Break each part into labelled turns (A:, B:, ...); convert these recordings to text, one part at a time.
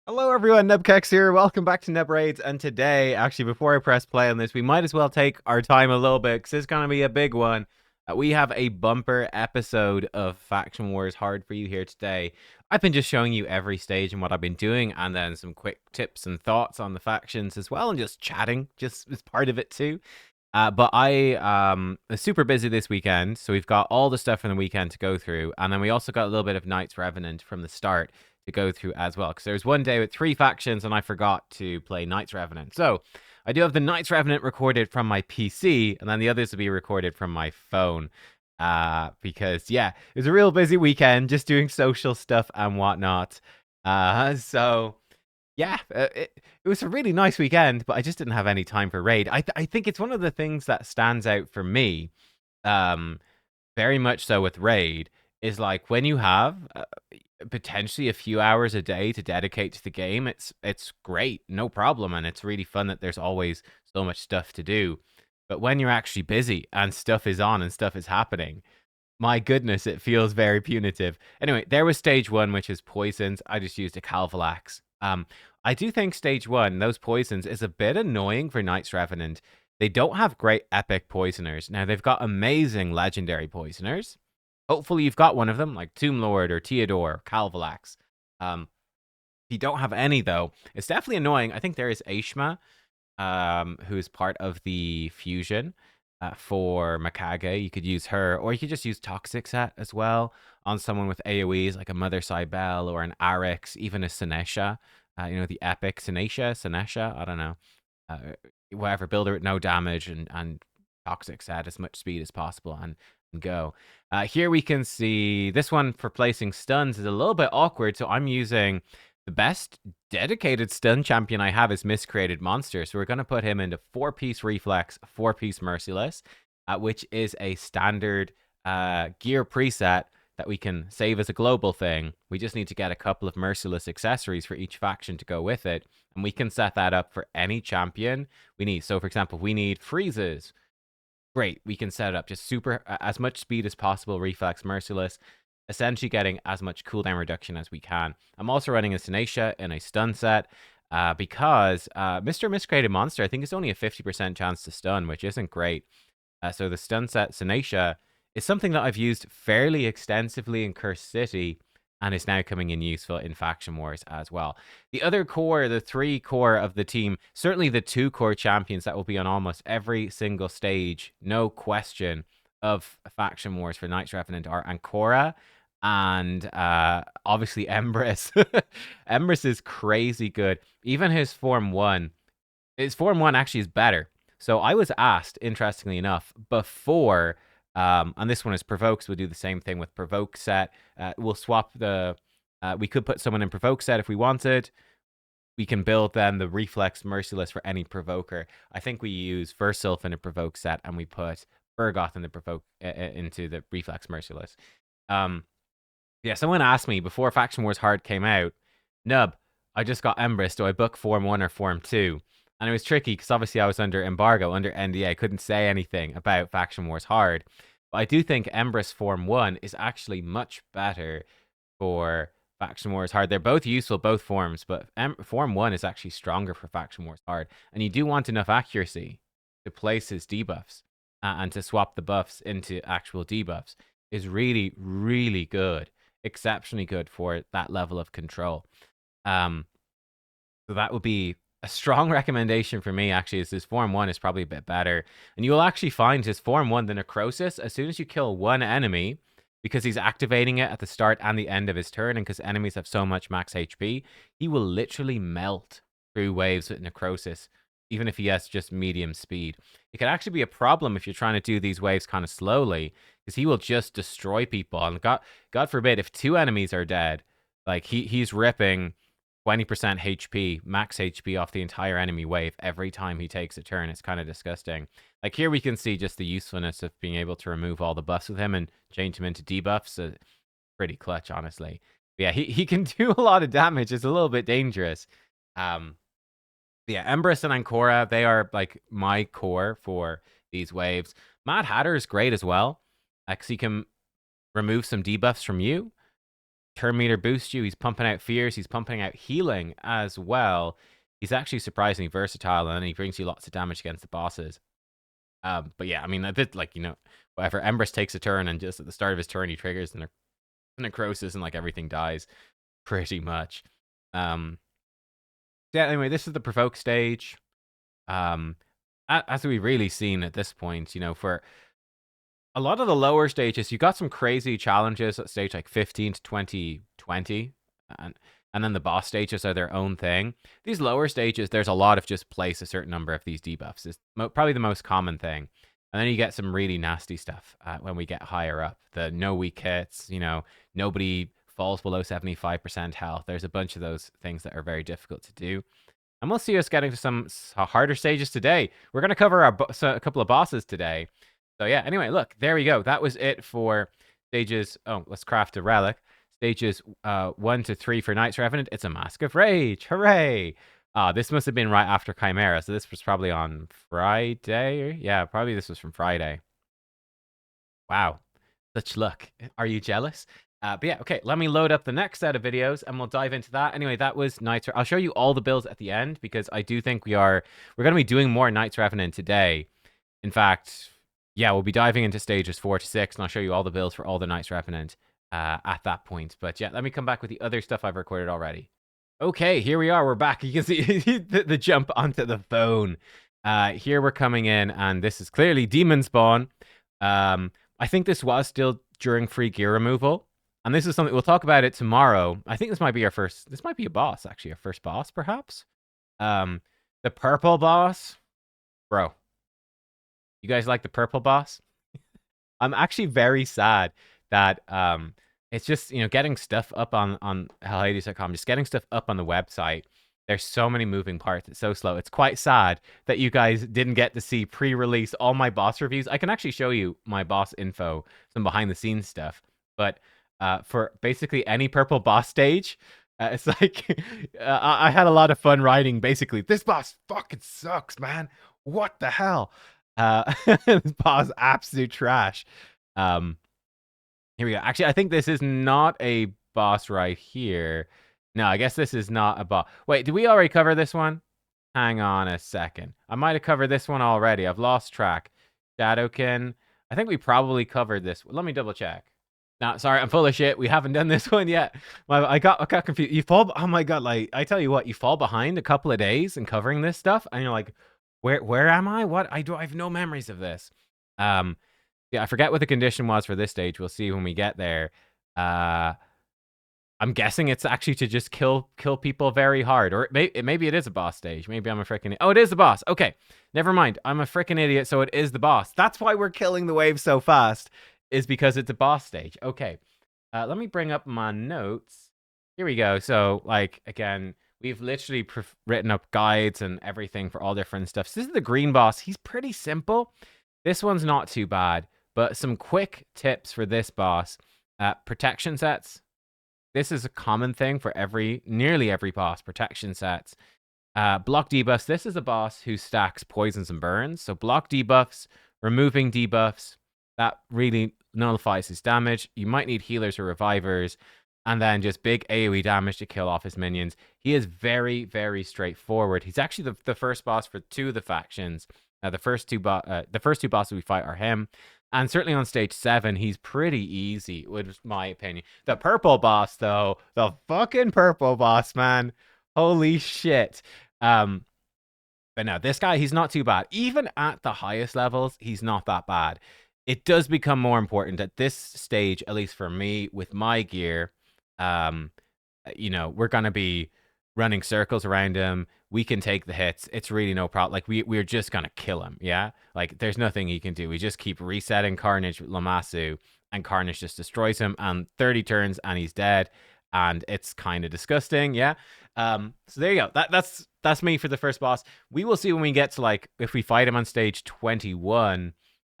A: Hello everyone, nubkeks here. Welcome back to Nub Raids. And today, actually, before I press play on this, we might as well take our time a little bit because it's going to be a big one. We have a bumper episode of Faction Wars Hard for you here today. I've been just showing you every stage and what I've been doing, and then some quick tips and thoughts on the factions as well, and just chatting, just as part of it too. But I was super busy this weekend, so we've got all the stuff from the weekend to go through, and then we also got a little bit of Knights Revenant from the start to go through as well. Because there was one day with 3 factions, and I forgot to play Knights Revenant. So I do have the Knights Revenant recorded from my PC, and then the others will be recorded from my phone. Because yeah, it was a real busy weekend, just doing social stuff and whatnot. So yeah, it was a really nice weekend, but I just didn't have any time for raid. I think it's one of the things that stands out for me, um, very much so with raid, is like when you have potentially a few hours a day to dedicate to the game, it's great, no problem, and it's really fun that there's always so much stuff to do. But when you're actually busy and stuff is on and stuff is happening, my goodness, it feels very punitive. Anyway, there was stage 1, which is poisons. I just used a Calvalax. I do think stage 1, those poisons, is a bit annoying for Knights Revenant. They don't have great epic poisoners. Now, they've got amazing legendary poisoners. Hopefully, you've got one of them, like Tomb Lord or Theodore or Calvalax. If you don't have any, though, it's definitely annoying. I think there is Aishma, who is part of the fusion for Mikage. You could use her, or you could just use Toxic Set as well on someone with AoEs, like a Mother Cybele or an Arix, even a Sinesha. The epic Sinesha, I don't know. Whatever, build her with no damage and Toxic Set as much speed as possible and go. Here we can see this one for placing stuns is a little bit awkward, so I'm using the best dedicated stun champion I have is Miscreated Monster. So we're going to put him into 4-piece Reflex, 4-piece Merciless, which is a standard gear preset that we can save as a global thing. We just need to get a couple of Merciless accessories for each faction to go with it. And we can set that up for any champion we need. So, for example, we need freezes. Great, we can set it up just super as much speed as possible, Reflex, Merciless, essentially getting as much cooldown reduction as we can. I'm also running a Sinesha in a stun set because Mr. Miscreated Monster, I think, is only a 50% chance to stun, which isn't great. So the stun set Sinesha is something that I've used fairly extensively in Cursed City and is now coming in useful in Faction Wars as well. The other core, the 3 core of the team, certainly the 2 core champions that will be on almost every single stage, no question, of Faction Wars for Knights Revenant are Ancora and obviously Empress. Empress is crazy good. Even his Form 1, actually is better. So I was asked, interestingly enough, before, and this one is Provokes. We'll do the same thing with Provoke set. We'll swap the, we could put someone in Provoke set if we wanted. We can build then the Reflex Merciless for any Provoker. I think we use Versilf in a Provoke set, and we put Bergoth in the Provoke into the Reflex Merciless. Yeah, someone asked me before Faction Wars Hard came out, Nub, I just got Empress. Do I book Form 1 or Form 2? And it was tricky because obviously I was under embargo, under NDA. I couldn't say anything about Faction Wars Hard. But I do think Empress Form 1 is actually much better for Faction Wars Hard. They're both useful, both forms, but Form 1 is actually stronger for Faction Wars Hard. And you do want enough accuracy to place his debuffs and to swap the buffs into actual debuffs is really, really good. Exceptionally good for that level of control. So that would be a strong recommendation for me, actually, is his Form 1 is probably a bit better. And you will actually find his Form 1, the Necrosis, as soon as you kill one enemy, because he's activating it at the start and the end of his turn, and because enemies have so much max HP, he will literally melt through waves with Necrosis, even if he has just medium speed. It can actually be a problem if you're trying to do these waves kind of slowly, because he will just destroy people. And God forbid, if 2 enemies are dead, like he's ripping 20% HP, max HP off the entire enemy wave every time he takes a turn. It's kind of disgusting. Like here we can see just the usefulness of being able to remove all the buffs with him and change him into debuffs. Pretty clutch, honestly. But yeah, he can do a lot of damage. It's a little bit dangerous. Yeah, Empress and Ancora, they are like my core for these waves. Mad Hatter is great as well, because he can remove some debuffs from you. turn meter boosts you. He's pumping out fears. He's pumping out healing as well. He's actually surprisingly versatile, and he brings you lots of damage against the bosses. But yeah, I mean, a bit like, whatever. Empress takes a turn, and just at the start of his turn, he triggers the necrosis, and like everything dies, pretty much. Yeah. Anyway, this is the provoke stage. As we've really seen at this point, for a lot of the lower stages, you got some crazy challenges at stage like 15 to 20, and then the boss stages are their own thing. These lower stages, there's a lot of just place a certain number of these debuffs. It's probably the most common thing. And then you get some really nasty stuff when we get higher up. The no weak hits, nobody falls below 75% health. There's a bunch of those things that are very difficult to do. And we'll see us getting to some harder stages today. We're going to cover a couple of bosses today. So yeah, anyway, look, there we go. That was it for stages. Oh, let's craft a relic. Stages 1 to 3 for Knights Revenant. It's a Mask of Rage. Hooray! This must have been right after Chimera. So this was probably on Friday. Yeah, probably this was from Friday. Wow. Such luck. Are you jealous? But yeah, okay, let me load up the next set of videos and we'll dive into that. Anyway, that was Knights. I'll show you all the builds at the end because I do think we're going to be doing more Knights Revenant today. In fact, yeah, we'll be diving into stages 4 to 6 and I'll show you all the builds for all the Knights Revenant at that point. But yeah, let me come back with the other stuff I've recorded already. Okay, here we are. We're back. You can see the jump onto the phone. Here we're coming in and this is clearly Demon Spawn. I think this was still during free gear removal. And this is something, we'll talk about it tomorrow. I think this might be this might be a boss, actually. Our first boss, perhaps? The purple boss? Bro. You guys like the purple boss? I'm actually very sad that it's just, getting stuff up on hellhades.com, just getting stuff up on the website. There's so many moving parts. It's so slow. It's quite sad that you guys didn't get to see pre-release all my boss reviews. I can actually show you my boss info, some behind-the-scenes stuff. But for basically any purple boss stage, it's like I had a lot of fun writing. Basically, this boss fucking sucks, man. What the hell? This boss absolute trash. Here we go. Actually, I think this is not a boss right here. No, I guess this is not a boss. Wait, did we already cover this one? Hang on a second. I might have covered this one already. I've lost track. Shadowkin. I think we probably covered this. Let me double check. No, sorry, I'm full of shit. We haven't done this one yet. I got confused. You fall. Oh my god! Like I tell you what, you fall behind a couple of days in covering this stuff, and you're like, where am I? What? I have no memories of this. Yeah, I forget what the condition was for this stage. We'll see when we get there. I'm guessing it's actually to just kill people very hard, or maybe it is a boss stage. Maybe I'm a freaking. Oh, it is the boss. Okay, never mind. I'm a freaking idiot. So it is the boss. That's why we're killing the wave so fast. Is because it's a boss stage. Okay, let me bring up my notes. Here we go. So like again, we've literally written up guides and everything for all different stuff. So this is the green boss. He's pretty simple. This one's not too bad, but some quick tips for this boss. Protection sets. This is a common thing for nearly every boss. Protection sets. Block debuffs. This is a boss who stacks poisons and burns. So block debuffs, removing debuffs, that really nullifies his damage. You might need healers or revivers. And then just big AoE damage to kill off his minions. He is very, very straightforward. He's actually the first boss for 2 of the factions. The first two bosses we fight are him. And certainly on stage 7, he's pretty easy, was my opinion. The purple boss, though, the fucking purple boss, man. Holy shit. But no, this guy, he's not too bad. Even at the highest levels, he's not that bad. It does become more important at this stage, at least for me, with my gear. We're going to be running circles around him. We can take the hits. It's really no problem. Like, we're just going to kill him, yeah? Like, there's nothing he can do. We just keep resetting Carnage with Lamassu, and Carnage just destroys him, and 30 turns, and he's dead, and it's kind of disgusting, yeah? So there you go. That's me for the first boss. We will see when we get to, like, if we fight him on stage 21,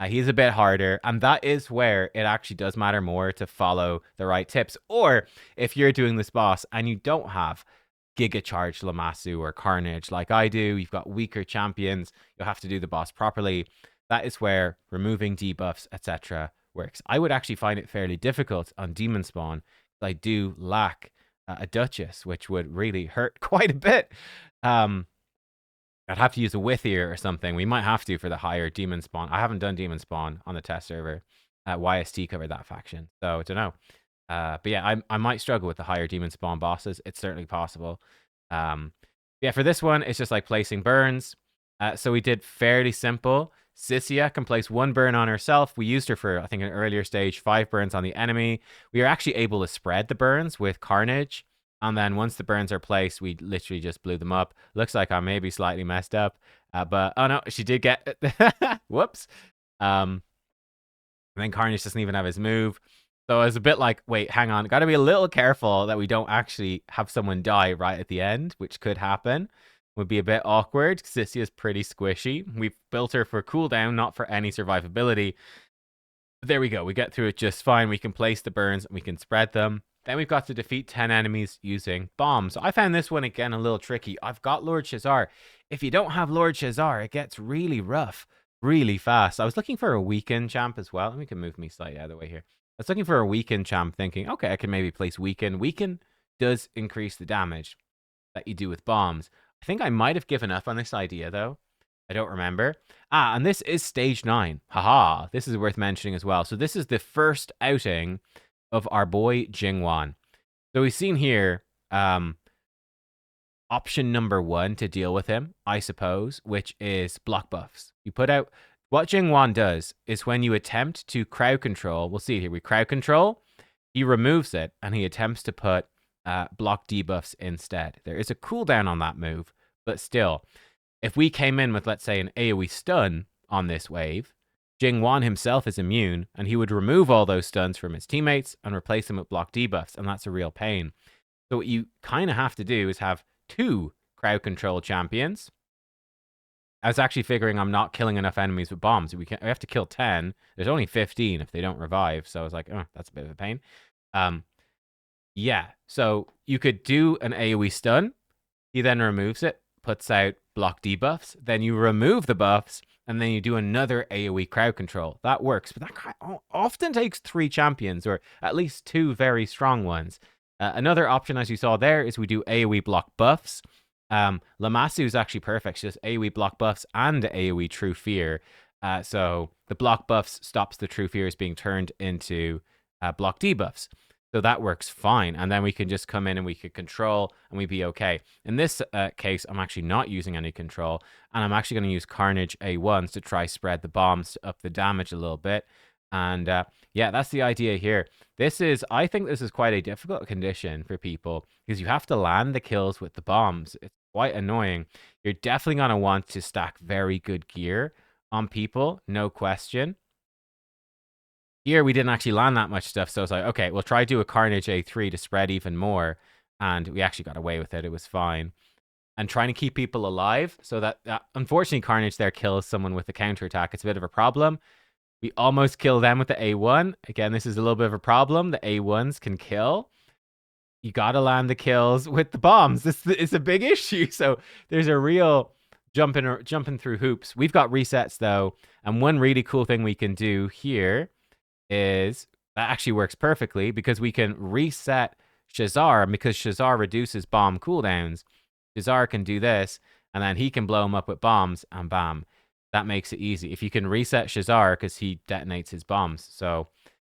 A: he's a bit harder, and that is where it actually does matter more to follow the right tips. Or if you're doing this boss and you don't have Giga Charge Lamassu or Carnage like I do, you've got weaker champions, you'll have to do the boss properly. That is where removing debuffs, etc. works. I would actually find it fairly difficult on Demon Spawn I do lack a Duchess, which would really hurt quite a bit. I'd have to use a Withier or something. We might have to for the higher Demon Spawn. I haven't done Demon Spawn on the test server. YST covered that faction, so I don't know. But yeah, I might struggle with the higher Demon Spawn bosses. It's certainly possible. Yeah, for this one, it's just like placing burns. So we did fairly simple. Sissia can place 1 burn on herself. We used her for, I think, an earlier stage, 5 burns on the enemy. We are actually able to spread the burns with Carnage. And then once the burns are placed, we literally just blew them up. Looks like I may be slightly messed up. But, oh no, she did get... Whoops. And then Carnage doesn't even have his move. So it's a bit like, wait, hang on. Got to be a little careful that we don't actually have someone die right at the end, which could happen. Would be a bit awkward. Sissy is pretty squishy. We've built her for cooldown, not for any survivability. There we go. We get through it just fine. We can place the burns and we can spread them. Then we've got to defeat 10 enemies using bombs. I found this one, again, a little tricky. I've got Lord Shazar. If you don't have Lord Shazar, it gets really rough really fast. I was looking for a weakened champ as well. We can move me slightly out of the way here. I was looking for a weakened champ, thinking, okay, I can maybe place weaken. Weaken does increase the damage that you do with bombs. I think I might have given up on this idea, though. I don't remember. And this is stage 9. Haha, this is worth mentioning as well. So this is the first outing of our boy Jingwan. So we've seen here option number 1 to deal with him, I suppose, which is block buffs. You put out... What Jingwan does is when you attempt to crowd control, we'll see it here, we crowd control, he removes it, and he attempts to put block debuffs instead. There is a cooldown on that move, but still, if we came in with, let's say, an AoE stun on this wave, Jingwan himself is immune, and he would remove all those stuns from his teammates and replace them with block debuffs, and that's a real pain. So what you kind of have to do is have 2 crowd control champions. I was actually figuring I'm not killing enough enemies with bombs. We have to kill 10. There's only 15 if they don't revive, so I was like, oh, that's a bit of a pain. Yeah, so you could do an AoE stun. He then removes it, puts out block debuffs. Then you remove the buffs, and then you do another AoE crowd control. That works, but that often takes 3 champions, or at least 2 very strong ones. Another option, as you saw there, is we do AoE block buffs. Lamassu is actually perfect. She does AoE block buffs and AoE True Fear. So the block buffs stops the True Fears being turned into block debuffs. So that works fine. And then we can just come in and we could control and we'd be okay. In this case, I'm actually not using any control. And I'm actually going to use Carnage A1s to try spread the bombs to up the damage a little bit. And yeah, that's the idea here. I think this is quite a difficult condition for people because you have to land the kills with the bombs. It's quite annoying. You're definitely going to want to stack very good gear on people, no question. Here, we didn't actually land that much stuff, so it's like, okay, we'll try to do a Carnage A3 to spread even more, and we actually got away with it. It was fine. And trying to keep people alive, so that, unfortunately, Carnage there kills someone with a counterattack. It's a bit of a problem. We almost kill them with the A1. Again, this is a little bit of a problem. The A1s can kill. You gotta land the kills with the bombs. This is a big issue, so there's a real jumping through hoops. We've got resets, though, and one really cool thing we can do here is that actually works perfectly because we can reset Shazar, and because Shazar reduces bomb cooldowns, Shazar can do this, and then he can blow him up with bombs, and bam. That makes it easy. If you can reset Shazar because he detonates his bombs. So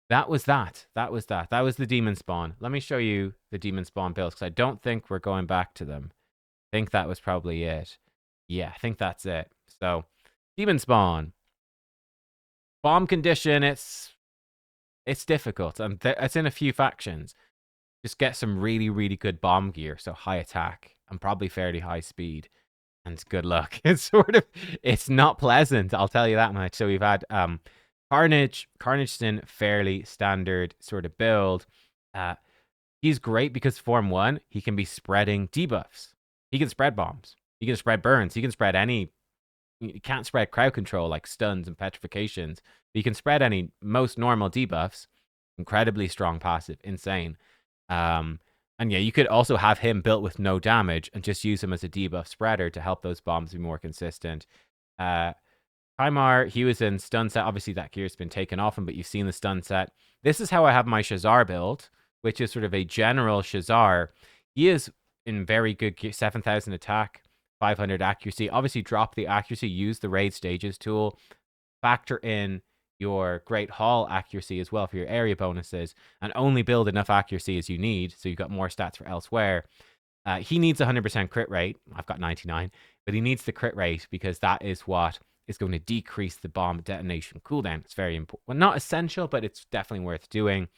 A: that was that. That was the demon spawn. Let me show you the demon spawn builds because I don't think we're going back to them. I think that was probably it. Yeah, I think that's it. So demon spawn. Bomb condition, it's difficult, and it's in a few factions. Just get some really, really good bomb gear, so high attack and probably fairly high speed, and good luck. It's not pleasant, I'll tell you that much. So we've had Carnage's in fairly standard sort of build. He's great because Form 1, he can be spreading debuffs. He can spread bombs. He can spread burns. He can spread any... You can't spread crowd control like stuns and petrifications. But you can spread any most normal debuffs. Incredibly strong passive. Insane. And yeah, you could also have him built with no damage and just use him as a debuff spreader to help those bombs be more consistent. Kaimar, he was in stun set. Obviously, that gear's been taken off him, but you've seen the stun set. This is how I have my Shazar build. which is sort of a general Shazar. He is in very good gear, 7,000 attack, 500 accuracy. Obviously, drop the accuracy, use the raid stages tool, factor in your Great Hall accuracy as well for your area bonuses, and only build enough accuracy as you need, so you've got more stats for elsewhere. He needs 100% crit rate. I've got 99, but he needs the crit rate because that is what is going to decrease the bomb detonation cooldown. It's very important. Well, not essential, but it's definitely worth doing.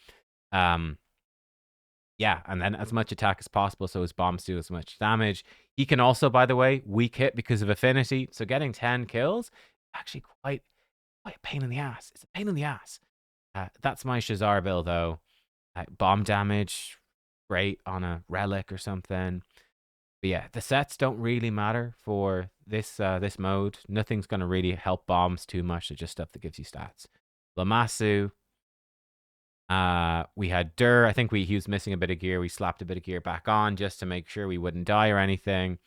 A: Yeah, and then as much attack as possible so his bombs do as much damage. He can also, by the way, weak hit because of affinity. So getting 10 kills is actually quite a pain in the ass. It's a pain in the ass. That's my Shazar build, though. Bomb damage, great on a relic or something. But yeah, the sets don't really matter for this this mode. Nothing's going to really help bombs too much. It's just stuff that gives you stats. Lamassu. We had Dur. I think he was missing a bit of gear. We slapped a bit of gear back on just to make sure we wouldn't die or anything.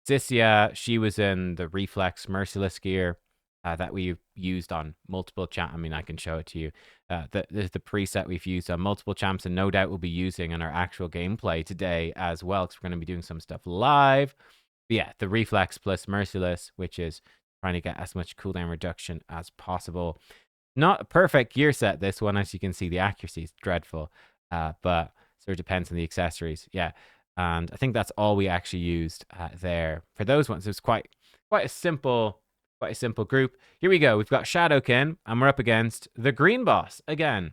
A: Sissia, she was in the Reflex Merciless gear that we used on multiple champs. I mean, I can show it to you. The preset we've used on multiple champs, and no doubt we'll be using in our actual gameplay today as well, because we're going to be doing some stuff live. But yeah, the Reflex plus Merciless, which is trying to get as much cooldown reduction as possible. Not a perfect gear set, this one. As you can see, the accuracy is dreadful, but sort of depends on the accessories. Yeah, and I think that's all we actually used there for those ones. It was quite a simple group. Here we go. We've got Shadowkin, and we're up against the Green Boss again.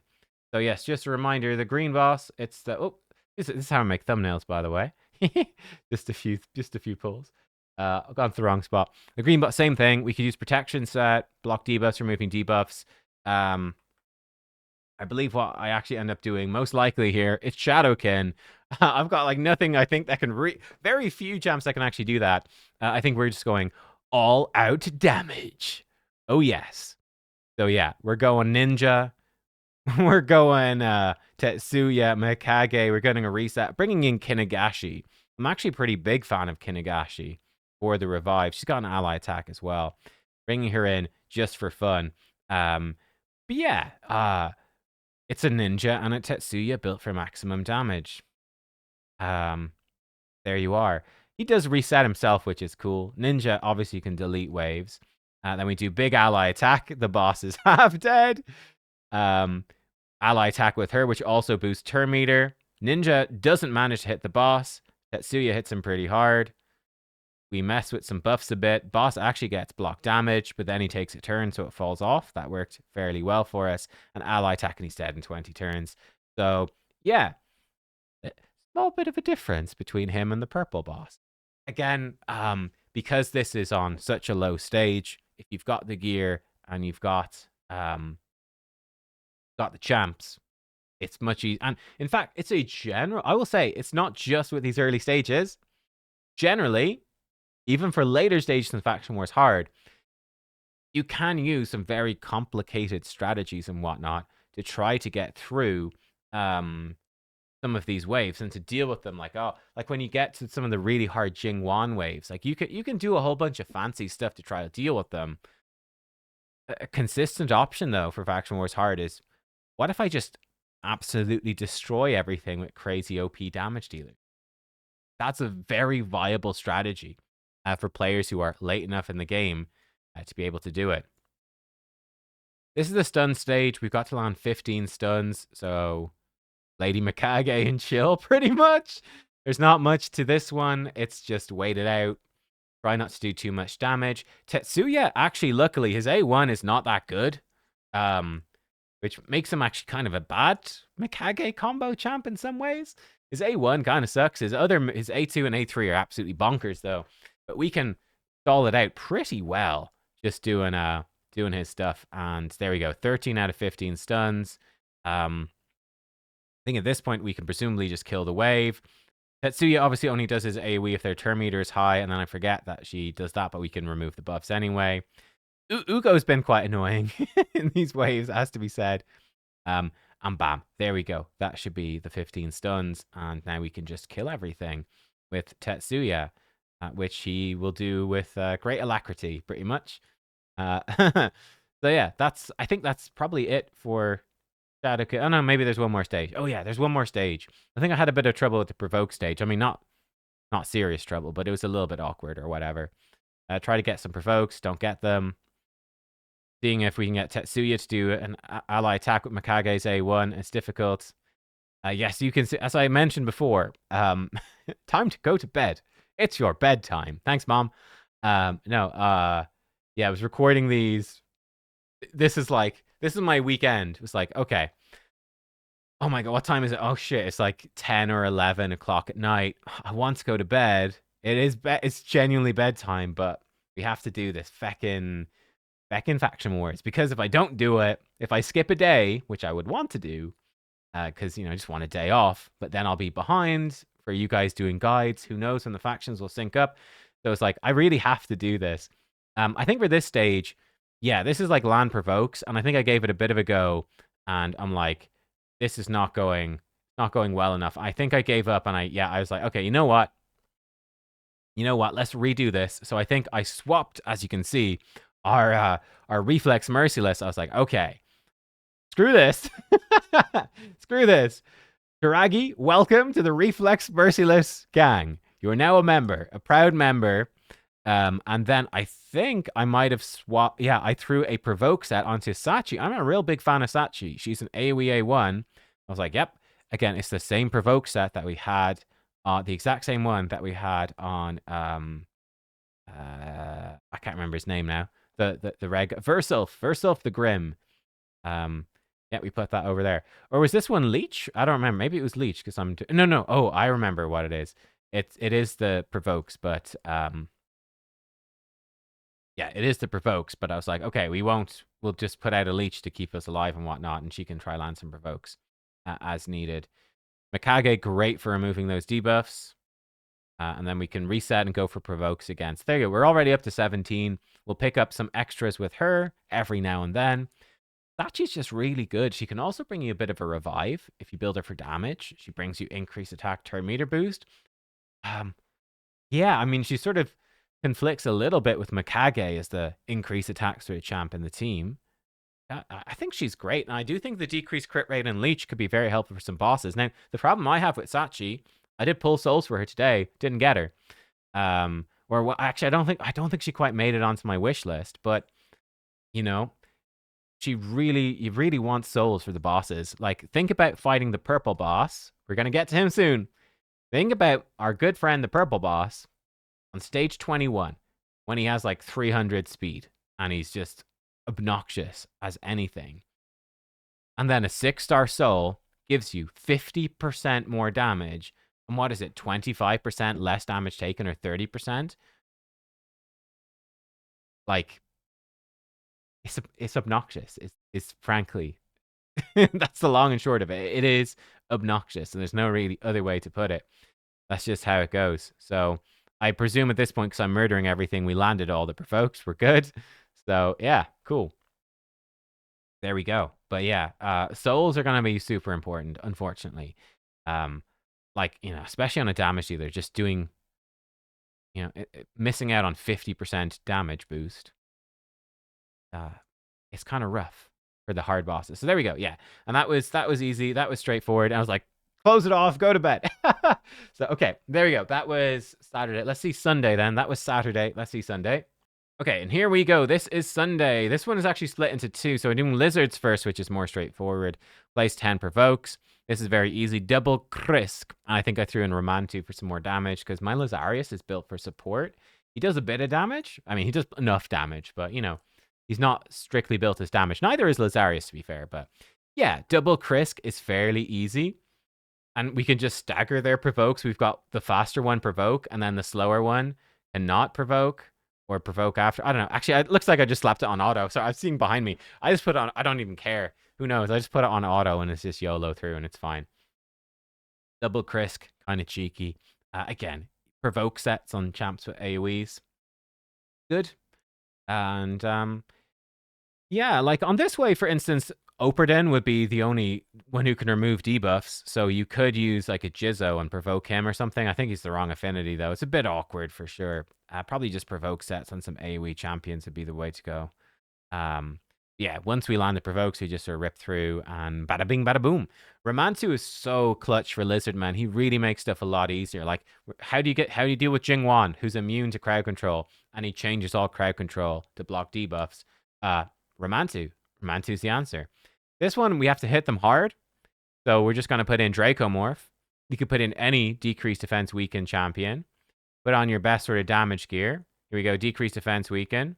A: So yes, just a reminder, the Green Boss. It's the this is how I make thumbnails, by the way. just a few pulls. I've gone to the wrong spot. The Green Boss, same thing. We could use protection set, block debuffs, removing debuffs. I believe what I actually end up doing most likely here, it's Shadowkin. I've got like nothing I think that can very few champs that can actually do that. I think we're just going all out damage. Oh yes. So yeah, we're going ninja. We're going Tetsuya, Mikage. We're getting a reset, bringing in Kinagashi. I'm actually a pretty big fan of Kinagashi for the revive. She's got an ally attack as well. Bringing her in just for fun. But yeah, it's a ninja and a Tetsuya built for maximum damage. There you are. He does reset himself, which is cool. Ninja obviously can delete waves. Then we do big ally attack. The boss is half dead. Ally attack with her, which also boosts turn meter. Ninja doesn't manage to hit the boss. Tetsuya hits him pretty hard. We mess with some buffs a bit. Boss actually gets block damage, but then he takes a turn, so it falls off. That worked fairly well for us. An ally attack, and he's dead in 20 turns. So, yeah. A small bit of a difference between him and the purple boss. Again, because this is on such a low stage, if you've got the gear and you've got the champs, it's much easier. And in fact, it's a general... I will say, it's not just with these early stages. Generally... Even for later stages in Faction Wars Hard, you can use some very complicated strategies and whatnot to try to get through some of these waves and to deal with them. Like when you get to some of the really hard Jingwan waves, like you can do a whole bunch of fancy stuff to try to deal with them. A consistent option though for Faction Wars Hard is, what if I just absolutely destroy everything with crazy OP damage dealers? That's a very viable strategy. For players who are late enough in the game to be able to do it. This is the stun stage. We've got to land 15 stuns, so Lady Mikage and chill, pretty much. There's not much to this one. It's just wait it out. Try not to do too much damage. Tetsuya, actually, luckily, his A1 is not that good, which makes him actually kind of a bad Mikage combo champ in some ways. His A1 kind of sucks. His A2 and A3 are absolutely bonkers, though. But we can stall it out pretty well just doing his stuff. And there we go. 13 out of 15 stuns. I think at this point we can presumably just kill the wave. Tetsuya obviously only does his AoE if their turn meter is high, and then I forget that she does that, but we can remove the buffs anyway. Ugo's been quite annoying in these waves, has to be said. And bam, there we go. That should be the 15 stuns, and now we can just kill everything with Tetsuya. Which he will do with great alacrity, pretty much. So yeah, I think that's probably it for Shadow. Oh no, maybe there's one more stage. Oh yeah, there's one more stage. I think I had a bit of trouble with the provoke stage. I mean, not serious trouble, but it was a little bit awkward or whatever. Try to get some provokes, don't get them. Seeing if we can get Tetsuya to do an ally attack with Mikage's A1. It's difficult. Yes, you can see, as I mentioned before, time to go to bed. It's your bedtime. Thanks, Mom. No, yeah, I was recording these. This is my weekend. It was like, okay. Oh my God, what time is it? Oh shit, it's like 10 or 11 o'clock at night. I want to go to bed. It's genuinely bedtime, but we have to do this feckin' faction wars, because if I don't do it, if I skip a day, which I would want to do, because I just want a day off, but then I'll be behind for you guys doing guides. Who knows when the factions will sync up? So it's like I really have to do this. I think for this stage, yeah, this is like land provokes, and I think I gave it a bit of a go, and I'm like, this is not going well enough. I think I gave up, and I was like, okay, you know what? Let's redo this. So I think I swapped, as you can see, our reflex merciless. I was like, okay, screw this. Screw this. Karagi, welcome to the Reflex Merciless gang. You are now a member, a proud member. And then I think I might have swapped. Yeah, I threw a provoke set onto Sachi. I'm a real big fan of Sachi. She's an AoE A1. I was like, yep. Again, it's the same provoke set that we had, the exact same one that we had on. I can't remember his name now. The reg Versilf the Grim. Yeah, we put that over there. Or was this one Leech? I don't remember. Maybe it was Leech because no. Oh, I remember what it is. It is the provokes, but yeah, it is the provokes. But I was like, okay, we'll just put out a Leech to keep us alive and whatnot, and she can try land some provokes as needed. Mikage, great for removing those debuffs. And then we can reset and go for provokes again. So there you go. We're already up to 17. We'll pick up some extras with her every now and then. Sachi's just really good. She can also bring you a bit of a revive if you build her for damage. She brings you increased attack turn meter boost. Yeah, I mean, she sort of conflicts a little bit with Mikage as the increased attack through champ in the team. I think she's great, and I do think the decreased crit rate and leech could be very helpful for some bosses. Now, the problem I have with Sachi, I did pull souls for her today, didn't get her. Actually, I don't think she quite made it onto my wish list, but you really want souls for the bosses. Like, think about fighting the purple boss. We're gonna get to him soon. Think about our good friend, the purple boss, on stage 21, when he has like 300 speed, and he's just obnoxious as anything. And then a 6-star soul gives you 50% more damage. And what is it, 25% less damage taken or 30%? Like, it's obnoxious. It's frankly, that's the long and short of it. It is obnoxious, and there's no really other way to put it. That's just how it goes. So I presume at this point, because I'm murdering everything, we landed all the provokes. We're good. So yeah, cool. There we go. But yeah, souls are gonna be super important, unfortunately. Like, especially on a damage dealer, just doing, missing out on 50% damage boost. It's kind of rough for the hard bosses. So there we go. Yeah, and that was easy. That was straightforward. And I was like, close it off, go to bed. So okay, there we go. That was Saturday. Let's see Sunday then. That was Saturday. Let's see Sunday. Okay, and here we go. This is Sunday. This one is actually split into two. So we're doing Lizards first, which is more straightforward. Place 10 provokes. This is very easy. Double Krisk. I think I threw in Romantu for some more damage because my Lazarius is built for support. He does a bit of damage. I mean, he does enough damage, but, he's not strictly built as damage. Neither is Lazarius, to be fair. But, yeah, Double Krisk is fairly easy. And we can just stagger their provokes. We've got the faster one provoke, and then the slower one cannot provoke. Or provoke after. I don't know. Actually, it looks like I just slapped it on auto. So I've seen behind me. I just put it on. I don't even care. Who knows? I just put it on auto and it's just YOLO through and it's fine. Double Krisk, kind of cheeky. Again, provoke sets on champs with AoEs. Good. And yeah, like on this way, for instance, Operden would be the only one who can remove debuffs. So you could use like a Jizzo and provoke him or something. I think he's the wrong affinity though. It's a bit awkward for sure. Probably just provoke sets on some AoE champions would be the way to go. Yeah, once we land the provokes, we just sort of rip through and bada bing, bada boom. Romantu is so clutch for Lizardman. He really makes stuff a lot easier. Like, how do you deal with Jingwan, who's immune to crowd control, and he changes all crowd control to block debuffs? Uh, Romantu. Romantu's the answer. This one, we have to hit them hard. So we're just going to put in Dracomorph. You could put in any decreased defense weaken champion. Put on your best sort of damage gear. Here we go, decreased defense weaken.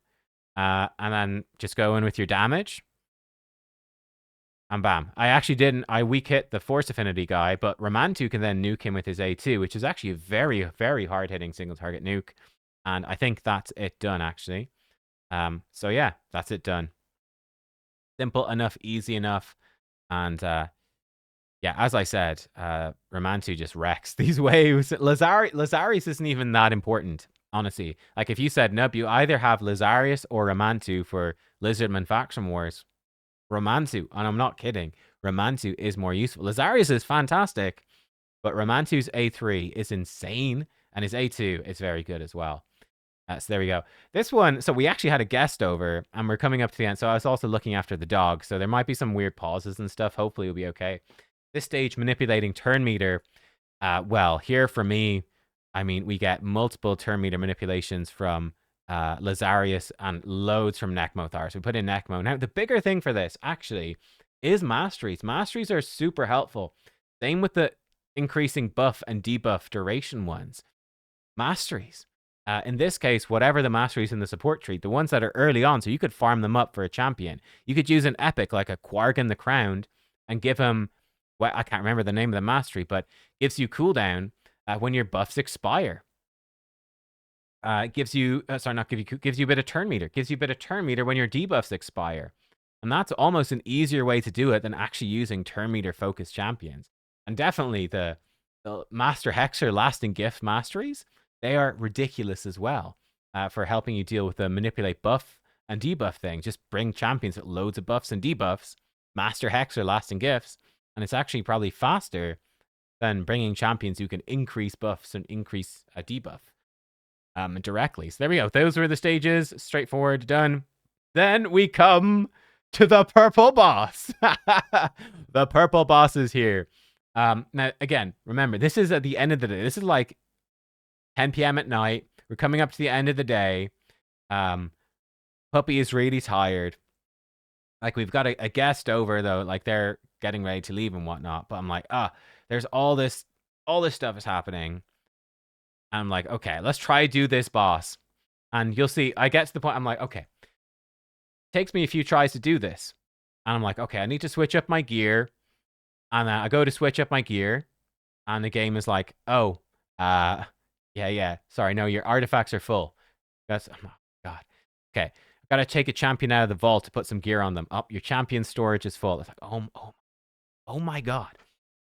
A: And then just go in with your damage. And bam. I weak hit the Force Affinity guy, but Romantu can then nuke him with his A2, which is actually a very, very hard-hitting single target nuke. And I think that's it done, actually. So yeah, that's it done. Simple enough, easy enough. And yeah, as I said, Romantu just wrecks these waves. Lazarius isn't even that important, honestly. Like, if you said, nope, you either have Lazarius or Romantu for Lizardman Faction Wars, Romantu, and I'm not kidding, Romantu is more useful. Lazarius is fantastic, but Romantu's A3 is insane, and his A2 is very good as well. So there we go. This one, so we actually had a guest over, and we're coming up to the end, so I was also looking after the dog, so there might be some weird pauses and stuff. Hopefully it'll be okay. This stage, manipulating turn meter, well, here for me, I mean, we get multiple turn meter manipulations from Lazarius and loads from Necmothar. So we put in Necmo. Now, the bigger thing for this, actually, is Masteries. Masteries are super helpful. Same with the increasing buff and debuff duration ones. Masteries. In this case, whatever the masteries in the support tree, the ones that are early on, so you could farm them up for a champion. You could use an epic like a Quargan the Crowned and give him, well, I can't remember the name of the mastery, but gives you cooldown when your buffs expire. Gives you, gives you a bit of turn meter. Gives you a bit of turn meter when your debuffs expire. And that's almost an easier way to do it than actually using turn meter focused champions. And definitely the Master Hexer lasting gift masteries, they are ridiculous as well for helping you deal with the manipulate buff and debuff thing. Just bring champions with loads of buffs and debuffs, Master Hexer lasting gifts, and it's actually probably faster than bringing champions who can increase buffs and increase a debuff directly. So there we go. Those were the stages. Straightforward, done. Then we come to the purple boss. The purple boss is here. Now, again, remember, this is at the end of the day. This is like 10 p.m. at night. We're coming up to the end of the day. Puppy is really tired. Like, we've got a guest over, though. Like, they're getting ready to leave and whatnot. But I'm like, there's all this stuff is happening. And I'm like, okay, let's try do this boss. And you'll see, I get to the point, I'm like, okay. Takes me a few tries to do this. And I'm like, okay, I need to switch up my gear. And I go to switch up my gear. And the game is like, oh, yeah. Sorry, no, your artifacts are full. That's, oh, God. Okay, I've got to take a champion out of the vault to put some gear on them. Oh, your champion storage is full. It's like, oh my God.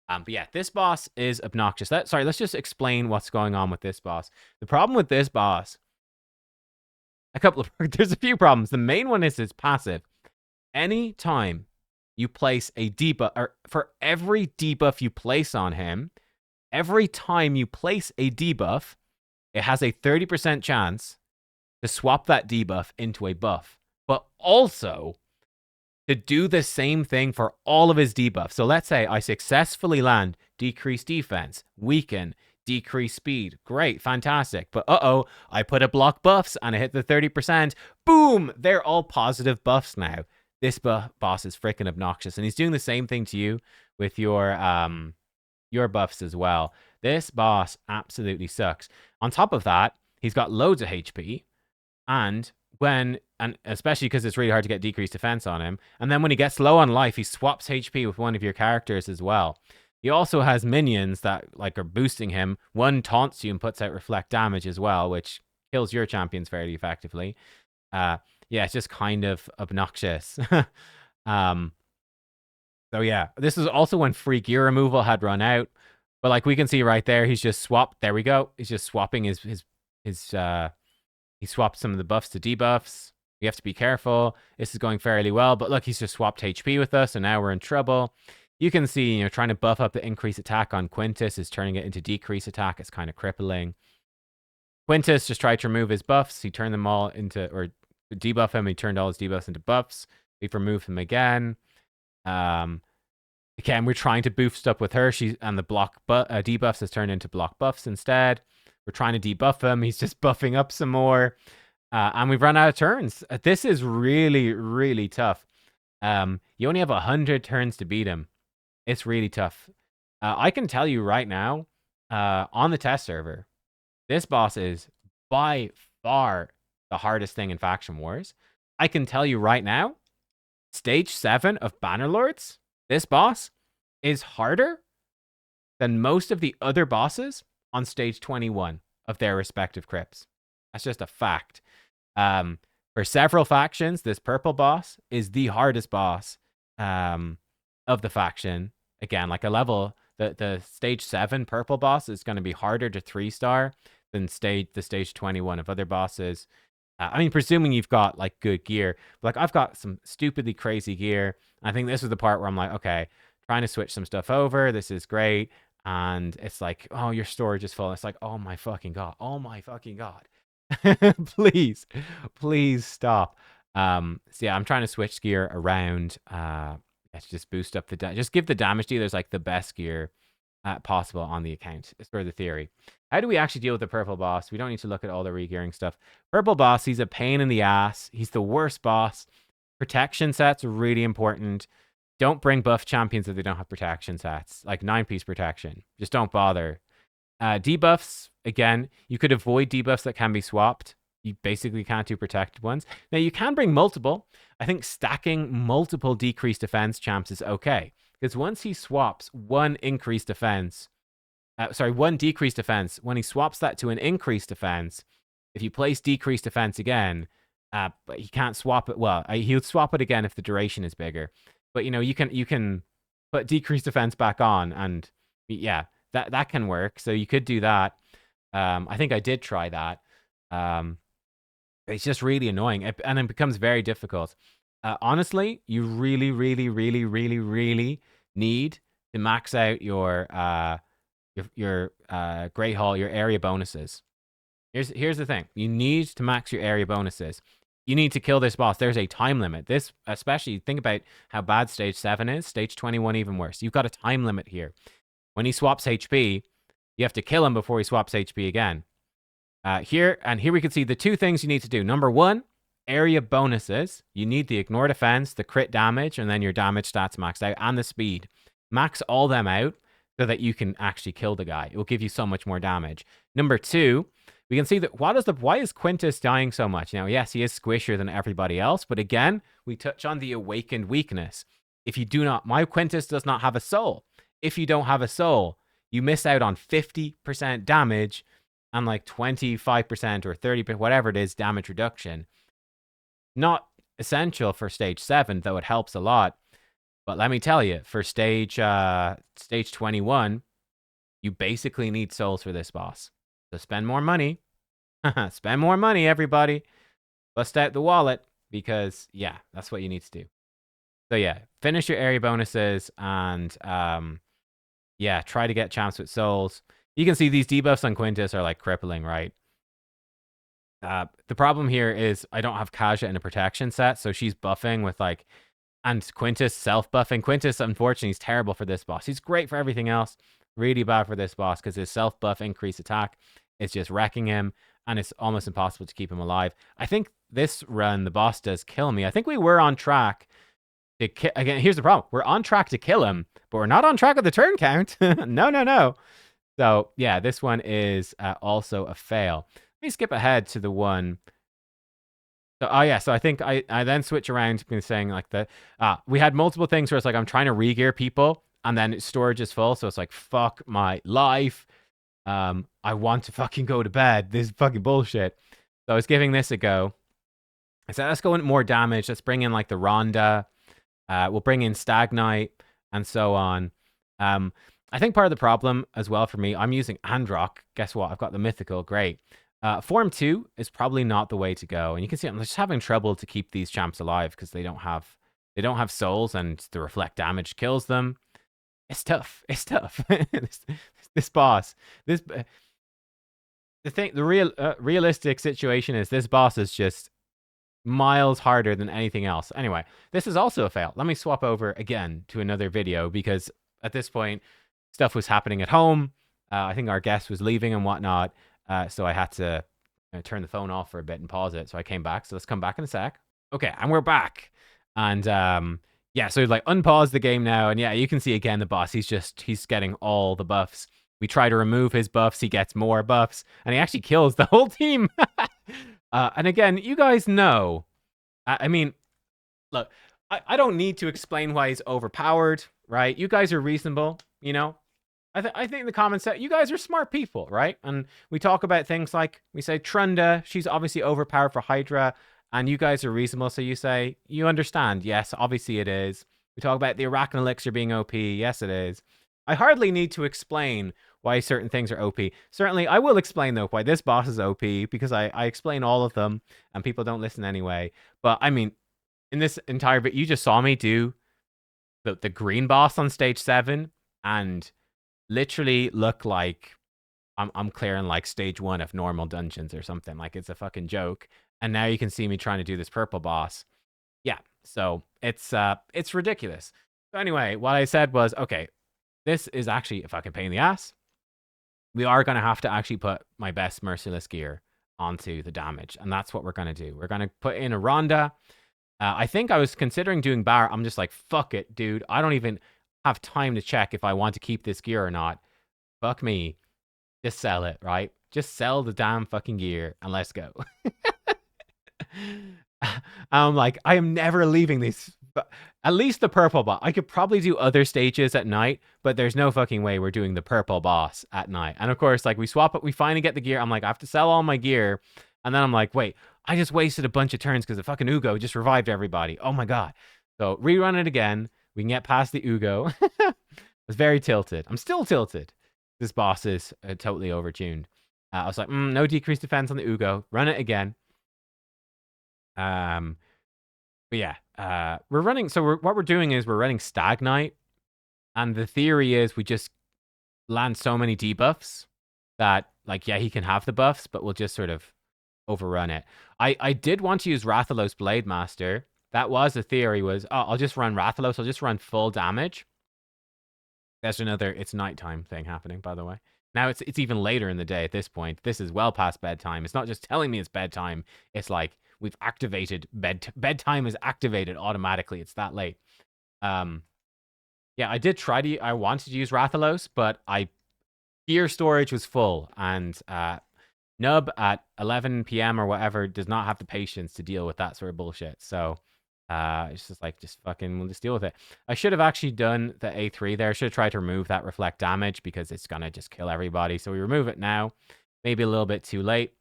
A: But yeah, this boss is obnoxious. Let's just explain what's going on with this boss. The problem with this boss, there's a few problems. The main one is his passive. Anytime you place a debuff, or for every debuff you place on him, every time you place a debuff, it has a 30% chance to swap that debuff into a buff. But also to do the same thing for all of his debuffs. So let's say I successfully land decrease defense, weaken, decrease speed. Great, fantastic. But I put a block buffs and I hit the 30%. Boom! They're all positive buffs now. This boss is freaking obnoxious. And he's doing the same thing to you with your buffs as well. This boss absolutely sucks. On top of that, he's got loads of HP. And especially because it's really hard to get decreased defense on him. And then when he gets low on life, he swaps HP with one of your characters as well. He also has minions that like are boosting him. One taunts you and puts out reflect damage as well, which kills your champions fairly effectively. Yeah, it's just kind of obnoxious. So yeah, this is also when free gear removal had run out. But like we can see right there, he's just swapped. There we go. He's just swapping his he swapped some of the buffs to debuffs. We have to be careful. This is going fairly well, but look, he's just swapped HP with us, and now we're in trouble. You can see, trying to buff up the increase attack on Quintus is turning it into decrease attack. It's kind of crippling. Quintus just tried to remove his buffs. He turned them all into, or debuff him. He turned all his debuffs into buffs. We've removed them again. Again, we're trying to boost up with her. And the debuffs has turned into block buffs instead. We're trying to debuff him. He's just buffing up some more. And we've run out of turns. This is really, really tough. You only have 100 turns to beat him. It's really tough. I can tell you right now, on the test server, this boss is by far the hardest thing in Faction Wars. I can tell you right now, Stage 7 of Bannerlords, this boss is harder than most of the other bosses on Stage 21 of their respective crypts. That's just a fact. For several factions, this purple boss is the hardest boss of the faction. Again, like the Stage 7 purple boss is going to be harder to 3-star than the Stage 21 of other bosses. I mean, presuming you've got like good gear. Like I've got some stupidly crazy gear. I think this is the part where I'm like, okay, trying to switch some stuff over. This is great. And it's like, oh, your storage is full. It's like, oh my fucking God. Oh my fucking God. Please stop. So yeah, I'm trying to switch gear around. Let's just boost up just give the damage dealers like the best gear possible on the account. Is for the theory. How do we actually deal with the purple boss? We don't need to look at all the regearing stuff. Purple boss, he's a pain in the ass. He's the worst boss. Protection sets are really important. Don't bring buff champions if they don't have protection sets, like 9-piece protection. Just don't bother. Debuffs, again, you could avoid debuffs that can be swapped. You basically can't do protected ones. Now, you can bring multiple. I think stacking multiple decreased defense champs is okay. Because once he swaps one decreased defense, when he swaps that to an increased defense, if you place decreased defense again, but he can't swap it. Well, he'll swap it again if the duration is bigger. But you can put decreased defense back on, and yeah, that can work. So you could do that. I think I did try that. It's just really annoying, and it becomes very difficult. Honestly, you really, really, really, really, really need to max out your Great Hall, your area bonuses. Here's the thing. You need to max your area bonuses. You need to kill this boss. There's a time limit. This, especially, think about how bad Stage 7 is. Stage 21 even worse. You've got a time limit here. When he swaps HP, you have to kill him before he swaps HP again. Here we can see the two things you need to do. Number one, area bonuses. You need the ignore defense, the crit damage, and then your damage stats maxed out, and the speed. Max all them out so that you can actually kill the guy. It will give you so much more damage. Number two, we can see that why is Quintus dying so much? Now, yes, he is squishier than everybody else, but again, we touch on the awakened weakness. My Quintus does not have a soul. If you don't have a soul, you miss out on 50% damage and like 25% or 30%, whatever it is, damage reduction. Not essential for Stage 7, though it helps a lot. But let me tell you, for Stage 21, you basically need souls for this boss. So spend more money. Spend more money, everybody. Bust out the wallet, because, yeah, that's what you need to do. So, yeah, finish your area bonuses and, yeah, try to get champs with souls. You can see these debuffs on Quintus are, like, crippling, right? The problem here is I don't have Kaja in a protection set, so she's buffing with, like, and Quintus self-buffing. Quintus, unfortunately, is terrible for this boss. He's great for everything else. Really bad for this boss because his self-buff increased attack is just wrecking him, and it's almost impossible to keep him alive. I think this run, the boss does kill me. I think we were on track to kill... Again, here's the problem. We're on track to kill him, but we're not on track with the turn count. No. So, yeah, this one is also a fail. Let me skip ahead to the one... So, so I think I then switch around to saying like we had multiple things where it's like I'm trying to re-gear people and then storage is full. So it's like, fuck my life. I want to fucking go to bed. This is fucking bullshit. So I was giving this a go. I said, let's go in more damage. Let's bring in like the Rhonda. We'll bring in Stagnite and so on. I think part of the problem as well for me, I'm using Androck. Guess what? I've got the mythical. Great. Form 2 is probably not the way to go. And you can see I'm just having trouble to keep these champs alive because they don't have souls and the reflect damage kills them. It's tough. This boss. The realistic situation is this boss is just miles harder than anything else. Anyway, this is also a fail. Let me swap over again to another video because at this point, stuff was happening at home. I think our guest was leaving and whatnot. So I had to turn the phone off for a bit and pause it. So I came back. So let's come back in a sec. Okay, and we're back. And yeah, so like unpause the game now. And yeah, you can see again the boss. He's getting all the buffs. We try to remove his buffs. He gets more buffs. And he actually kills the whole team. And again, you guys know. I mean, look, I don't need to explain why he's overpowered, right? You guys are reasonable, you know? I think in the comments that you guys are smart people, right? And we talk about things like, we say Trunda, she's obviously overpowered for Hydra, and you guys are reasonable, so you say, you understand. Yes, obviously it is. We talk about the Arachne Elixir being OP. Yes, it is. I hardly need to explain why certain things are OP. Certainly, I will explain, though, why this boss is OP, because I explain all of them, and people don't listen anyway. But, I mean, in this entire bit, you just saw me do the green boss on stage 7, and literally look like I'm clearing like stage 1 of normal dungeons or something. Like it's a fucking joke. And now you can see me trying to do this purple boss. Yeah, so it's ridiculous. So anyway, what I said was, okay, this is actually a fucking pain in the ass. We are gonna have to actually put my best merciless gear onto the damage, and that's what we're gonna do. We're gonna put in a Ronda. I think I was considering doing Bar. I'm just like, fuck it, dude. I don't even have time to check if I want to keep this gear or not. Fuck me. Just sell it, right? Just sell the damn fucking gear and let's go. I'm like, I am never leaving this. At least the purple boss. I could probably do other stages at night, but there's no fucking way we're doing the purple boss at night. And of course, like we swap it, we finally get the gear. I'm like, I have to sell all my gear. And then I'm like, wait, I just wasted a bunch of turns because the fucking Ugo just revived everybody. Oh my God. So rerun it again. We can get past the Ugo. I was very tilted. I'm still tilted. This boss is totally overtuned. I was like, no decreased defense on the Ugo. Run it again. But yeah, we're running. So what we're doing is we're running Stag Knight. And the theory is we just land so many debuffs that, like, yeah, he can have the buffs, but we'll just sort of overrun it. I did want to use Rathalos Blade Master. That was the theory was, oh, I'll just run Rathalos. I'll just run full damage. That's another, it's nighttime thing happening, by the way. Now it's even later in the day at this point. This is well past bedtime. It's not just telling me it's bedtime. It's like we've activated bedtime is activated automatically. It's that late. Yeah, I did try to, I wanted to use Rathalos, but gear storage was full, and Nub at 11 p.m. or whatever does not have the patience to deal with that sort of bullshit. So it's just like, just fucking, we'll just deal with it. I should have actually done the A3 there. I should have tried to remove that reflect damage because it's gonna just kill everybody. So we remove it now. Maybe a little bit too late.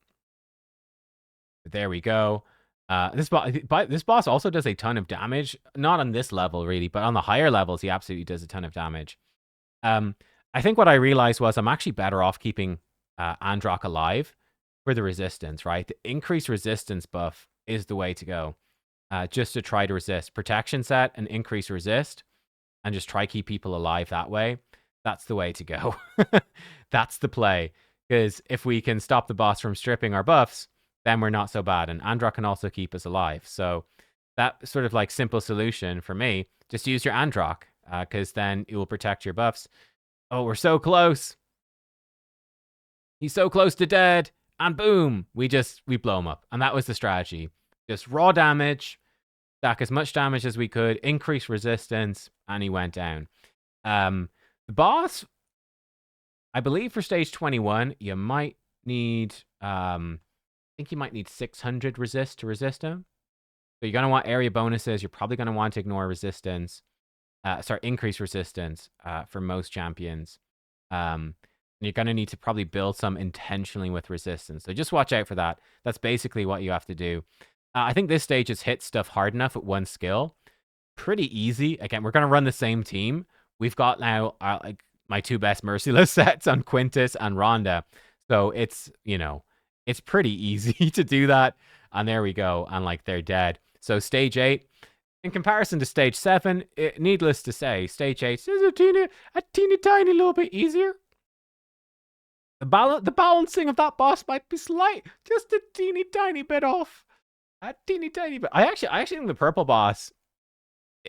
A: But there we go. This boss also does a ton of damage. Not on this level, really, but on the higher levels, he absolutely does a ton of damage. I think what I realized was I'm actually better off keeping Androck alive for the resistance, right? The increased resistance buff is the way to go. Just to try to resist. Protection set and increase resist, and just try keep people alive that way. That's the way to go. That's the play. Because if we can stop the boss from stripping our buffs, then we're not so bad. And Androck can also keep us alive. So that sort of like simple solution for me, just use your Androck, because then it will protect your buffs. Oh, we're so close. He's so close to dead. And boom, we blow him up. And that was the strategy. Just raw damage, stack as much damage as we could, increase resistance, and he went down. The boss, I believe for stage 21, you might need, I think you might need 600 resist to resist him. So you're going to want area bonuses. You're probably going to want to ignore resistance. Increase resistance for most champions. You're going to need to probably build some intentionally with resistance. So just watch out for that. That's basically what you have to do. I think this stage has hit stuff hard enough at one skill. Pretty easy. Again, we're going to run the same team. We've got now like my two best Merciless sets on Quintus and Rhonda. So it's, you know, it's pretty easy to do that. And there we go. And like they're dead. So stage 8, in comparison to stage 7, needless to say, stage 8 is a teeny tiny little bit easier. The balancing of that boss might be just a teeny tiny bit off. a teeny tiny bit. I actually think the purple boss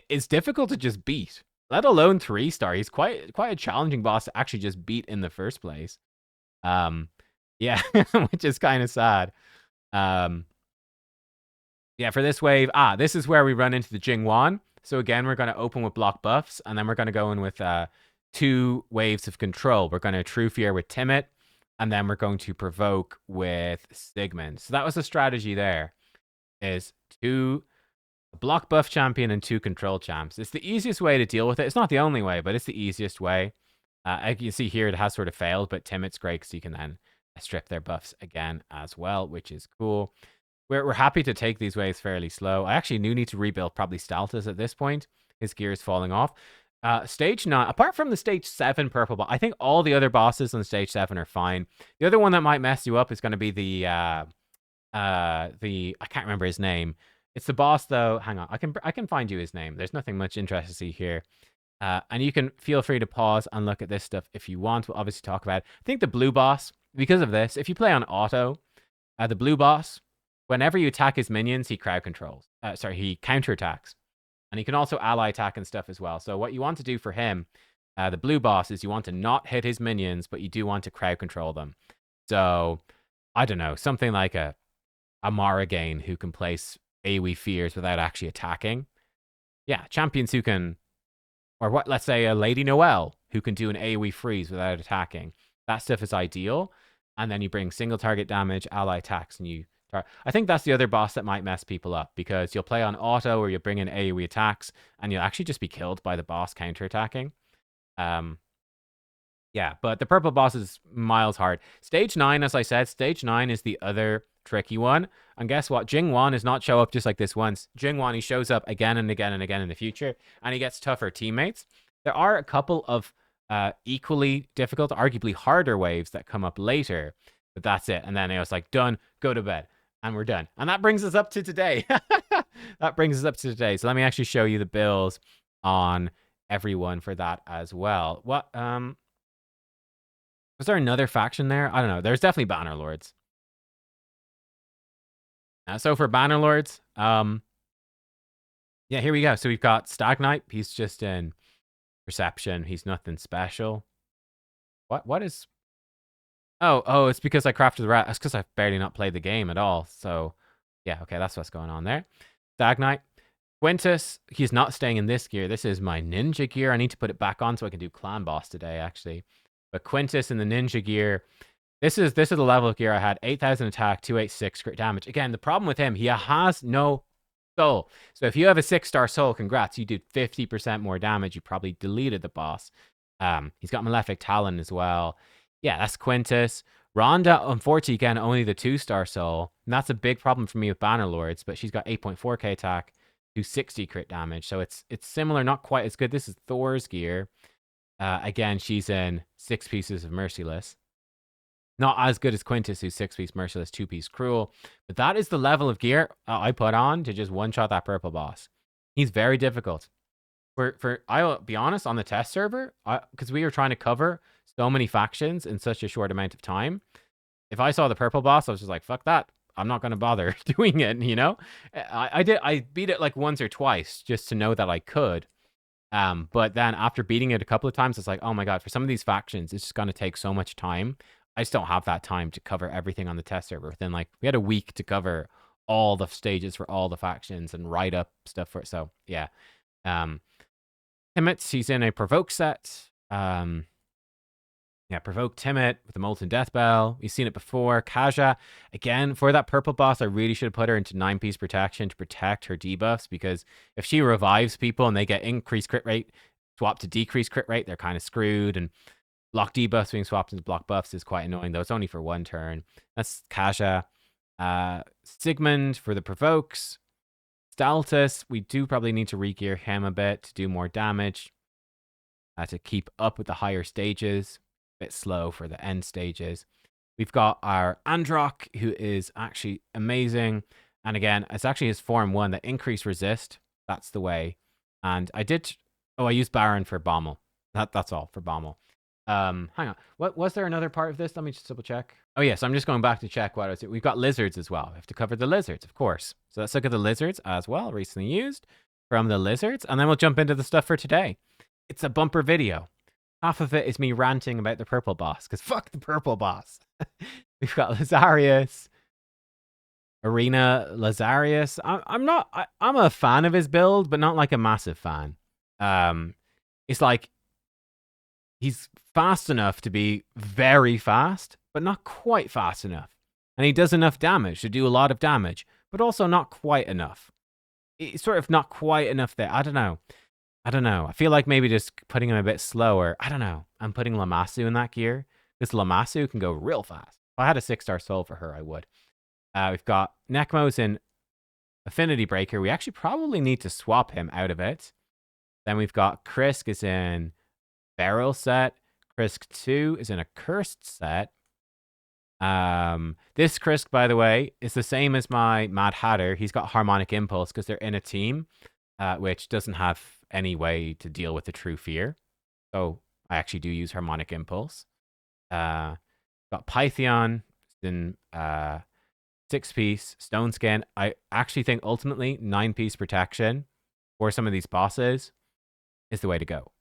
A: is difficult to just beat, let alone 3-star. He's quite a challenging boss to actually just beat in the first place. Um, yeah, which is kind of sad. Yeah, for this wave, this is where we run into the Jingwan. So again, we're going to open with block buffs, and then we're going to go in with 2 waves of control. We're going to True Fear with Timid, and then we're going to Provoke with Sigmund. So that was the strategy there, is 2 block buff champion and 2 control champs. It's the easiest way to deal with it. It's not the only way, but it's the easiest way. As you see here, it has sort of failed, but Timid's great because you can then strip their buffs again as well, which is cool. We're happy to take these waves fairly slow. I actually do need to rebuild probably Staltus at this point. His gear is falling off. Stage 9, apart from the stage 7 purple boss, I think all the other bosses on stage 7 are fine. The other one that might mess you up is going to be the I can't remember his name. It's the boss though. Hang on, I can find you his name. There's nothing much interest to see here. And you can feel free to pause and look at this stuff if you want. We'll obviously talk about it. I think the blue boss, because of this, if you play on auto, the blue boss, whenever you attack his minions, he crowd controls. He counterattacks. And he can also ally attack and stuff as well. So what you want to do for him, the blue boss, is you want to not hit his minions, but you do want to crowd control them. So, I don't know, something like a Maragain who can place AoE fears without actually attacking. Yeah, champions who can, or what? Let's say a Lady Noelle who can do an AoE freeze without attacking. That stuff is ideal. And then you bring single target damage, ally attacks, and you... I think that's the other boss that might mess people up, because you'll play on auto or you'll bring in AoE attacks, and you'll actually just be killed by the boss counterattacking. Yeah, but the purple boss is miles hard. Stage 9, as I said, stage 9 is the other tricky one. And guess what? Jingwan does not show up just like this once. Jingwan, he shows up again and again and again in the future, and he gets tougher teammates. There are a couple of equally difficult, arguably harder waves that come up later, but that's it. And then it was like, done, go to bed. And we're done. And that brings us up to today. That brings us up to today. So let me actually show you the bills on everyone for that as well. What, was there another faction there? I don't know. There's definitely Bannerlords. So for Bannerlords, yeah, here we go. So we've got Stag Knight. He's just in Perception. He's nothing special. What is... Oh, it's because I crafted the rat. That's because I've barely not played the game at all. So, yeah, okay, that's what's going on there. Stag Knight. Quintus, he's not staying in this gear. This is my ninja gear. I need to put it back on so I can do clan boss today, actually. But Quintus in the ninja gear, this is the level of gear I had. 8,000 attack, 286 crit damage. Again, the problem with him, he has no soul. So if you have a 6-star soul, congrats. You did 50% more damage. You probably deleted the boss. He's got Malefic Talon as well. Yeah, that's Quintus. Rhonda, unfortunately, again, only the 2-star soul. And that's a big problem for me with Bannerlords, but she's got 8.4k attack, 260 crit damage. So it's similar, not quite as good. This is Thor's gear. Again, she's in 6 pieces of Merciless. Not as good as Quintus, who's 6-piece Merciless, 2-piece Cruel. But that is the level of gear I put on to just one-shot that purple boss. He's very difficult. I'll be honest, on the test server, because we were trying to cover so many factions in such a short amount of time, if I saw the purple boss, I was just like, fuck that. I'm not going to bother doing it, you know? I beat it like once or twice just to know that I could. But then after beating it a couple of times, it's like, oh my God, for some of these factions, it's just going to take so much time. I just don't have that time to cover everything on the test server. Within we had a week to cover all the stages for all the factions and write up stuff for it. So yeah. Timid, he's in a Provoke set. Yeah, Provoke Timid with the Molten Death Bell. We've seen it before. Kaja, again, for that purple boss, I really should have put her into 9-piece protection to protect her debuffs, because if she revives people and they get increased crit rate, swap to decreased crit rate, they're kind of screwed. And block debuffs being swapped into block buffs is quite annoying, though. It's only for 1 turn. That's Kaja. Sigmund for the Provokes. Staltus, we do probably need to re-gear him a bit to do more damage. To keep up with the higher stages. Bit slow for the end stages. We've got our Androck, who is actually amazing. And again, it's actually his form 1 that increase resist. That's the way. And I used Baron for Bommel. That's all for Bommel. Hang on. What was there another part of this? Let me just double check. Oh, yes, I'm just going back to check what I was. We've got lizards as well. We have to cover the lizards, of course. So let's look at the lizards as well, recently used from the lizards, and then we'll jump into the stuff for today. It's a bumper video. Half of it is me ranting about the purple boss, because fuck the purple boss. We've got Lazarius, Arena Lazarius. I'm a fan of his build, but not like a massive fan. It's like he's fast enough to be very fast, but not quite fast enough. And he does enough damage to do a lot of damage, but also not quite enough. It's sort of not quite enough there. I don't know. I feel like maybe just putting him a bit slower. I don't know. I'm putting Lamasu in that gear. This Lamasu can go real fast. If I had a 6-star soul for her, I would. We've got Necmos in Affinity Breaker. We actually probably need to swap him out of it. Then we've got Krisk is in Feral set. Krisk 2 is in a Cursed set. This Krisk, by the way, is the same as my Mad Hatter. He's got Harmonic Impulse because they're in a team, which doesn't have any way to deal with the True Fear. So I actually do use Harmonic Impulse. Got Pythion in 6-piece Stone Skin. I actually think ultimately 9-piece protection for some of these bosses is the way to go.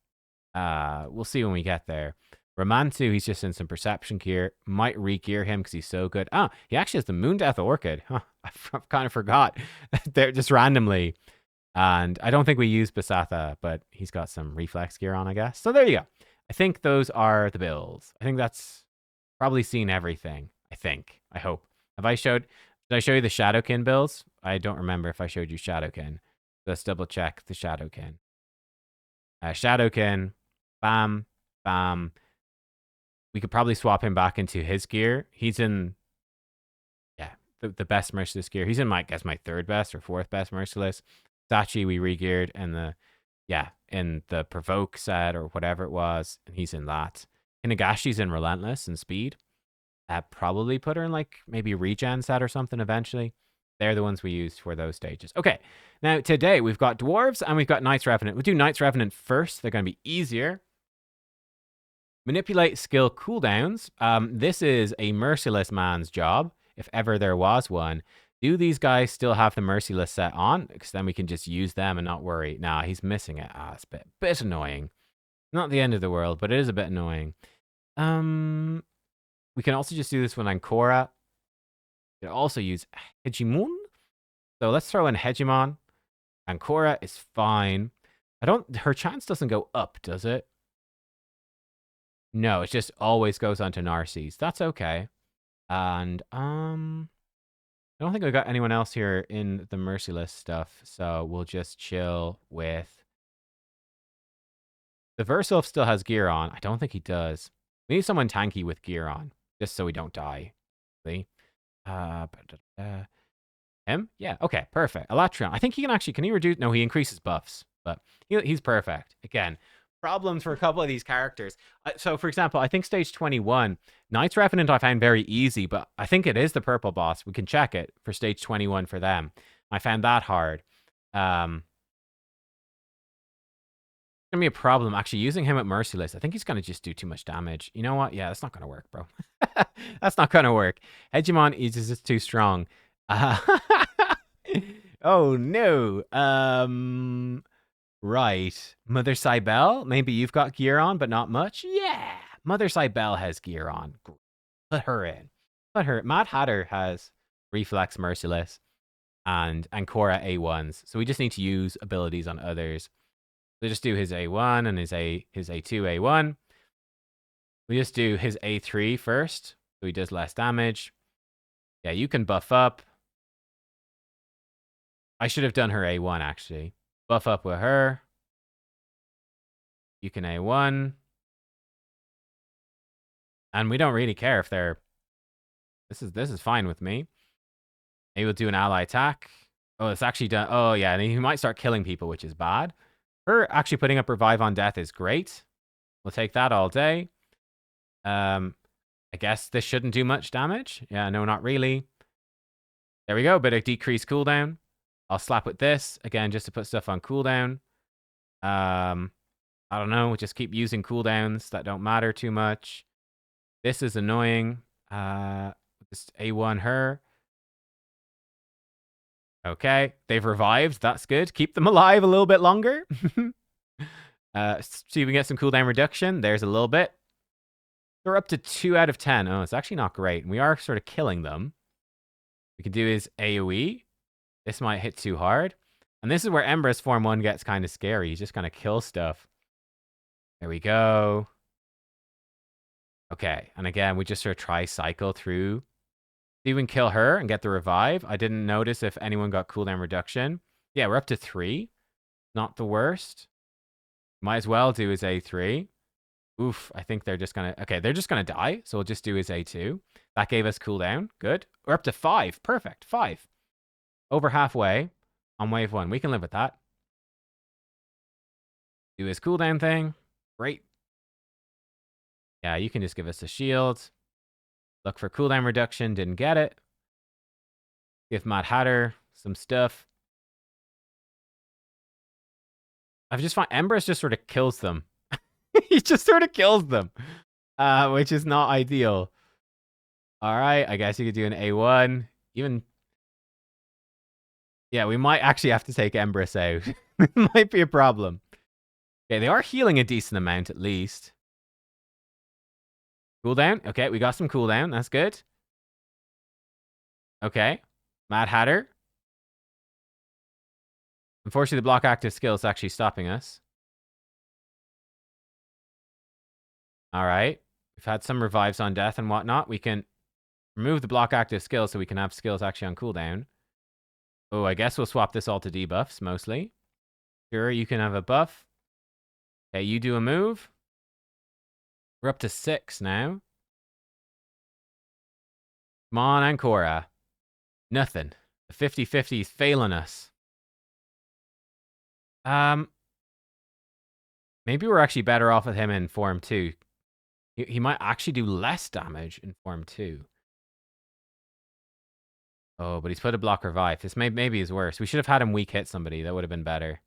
A: We'll see when we get there. Romantu, he's just in some perception gear. Might re-gear him because he's so good. Oh, he actually has the Moon Death Orchid. Huh, I kind of forgot. They're just randomly. And I don't think we use Basatha, but he's got some reflex gear on, I guess. So there you go. I think those are the builds. I think that's probably seen everything. I hope. Did I show you the Shadowkin builds? I don't remember if I showed you Shadowkin. Let's double check the Shadowkin. Shadowkin, bam, bam. We could probably swap him back into his gear. He's in, the best Merciless gear. He's in my third best or fourth best Merciless. Sachi we re-geared in the Provoke set or whatever it was, and he's in that. Inagashi's in Relentless and Speed. Probably put her in like maybe Regen set or something eventually. They're the ones we used for those stages. Okay, now today we've got Dwarves and we've got Knights Revenant. We'll do Knights Revenant first. They're going to be easier. Manipulate skill cooldowns. This is a Merciless man's job, if ever there was one. Do these guys still have the Merciless set on? Because then we can just use them and not worry. Nah, he's missing it. It's a bit annoying. Not the end of the world, but it is a bit annoying. We can also just do this with Ancora. We can also use Hegemon. So let's throw in Hegemon. Ancora is fine. Her chance doesn't go up, does it? No, it just always goes onto Narcisse. That's okay. And I don't think we got anyone else here in the Merciless stuff, so we'll just chill with. The Versilf still has gear on. I don't think he does. We need someone tanky with gear on, just so we don't die. See? Him? Yeah, okay, perfect. Elatreon. I think he can he reduce? No, he increases buffs, but he's perfect. Again, problems for a couple of these characters. So, for example, I think stage 21, Knights Revenant I found very easy, but I think it is the purple boss. We can check it for stage 21 for them. I found that hard. Gonna be a problem actually using him at Merciless. I think he's gonna just do too much damage. You know what? Yeah, that's not gonna work, bro. That's not gonna work. Hegemon is just too strong. Oh no. Right. Mother Cybele, maybe you've got gear on, but not much. Yeah. Mother Cybele has gear on. Put her in. Mad Hatter has Reflex Merciless and Ancora A1s. So we just need to use abilities on others. So just do his A1 and his A2 A1. We just do his A3 first. So he does less damage. Yeah, you can buff up. I should have done her A1 actually. Buff up with her. You can A1. And we don't really care if they're. This is fine with me. Maybe we'll do an ally attack. Oh, it's actually done. Oh, yeah. And he might start killing people, which is bad. Her actually putting up Revive on Death is great. We'll take that all day. I guess this shouldn't do much damage. Yeah, no, not really. There we go. Bit of decreased cooldown. I'll slap with this again just to put stuff on cooldown. I don't know. Just keep using cooldowns that don't matter too much. This is annoying. Just A1 her. Okay, they've revived. That's good. Keep them alive a little bit longer. See if we can get some cooldown reduction. There's a little bit. We're up to 2 out of 10. Oh, it's actually not great. And we are sort of killing them. We can do his AoE. This might hit too hard. And this is where Ember's Form 1 gets kind of scary. He's just going to kill stuff. There we go. Okay, and again, we just sort of try cycle through. See if we can kill her and get the revive. I didn't notice if anyone got cooldown reduction. Yeah, we're up to 3. Not the worst. Might as well do his A3. Oof, I think they're just going to... Okay, they're just going to die, so we'll just do his A2. That gave us cooldown. Good. We're up to 5. Perfect. 5. Over halfway on wave 1. We can live with that. Do his cooldown thing. Great. Yeah, you can just give us a shield. Look for cooldown reduction. Didn't get it. Give Mad Hatter some stuff. I've just found Embers just sort of kills them. He just sort of kills them. Which is not ideal. Alright, I guess you could do an A1. Even... Yeah, we might actually have to take Empress out. It might be a problem. Okay, they are healing a decent amount at least. Cooldown. Okay, we got some cooldown. That's good. Okay. Mad Hatter. Unfortunately, the block active skill is actually stopping us. Alright. We've had some revives on death and whatnot. We can remove the block active skill so we can have skills actually on cooldown. Oh, I guess we'll swap this all to debuffs, mostly. Sure, you can have a buff. Okay, you do a move. We're up to 6 now. Come on, Ancora. Nothing. The 50-50 is failing us. Maybe we're actually better off with him in Form 2. He might actually do less damage in Form 2. Oh, but he's put a block revive. This maybe is worse. We should have had him weak hit somebody. That would have been better.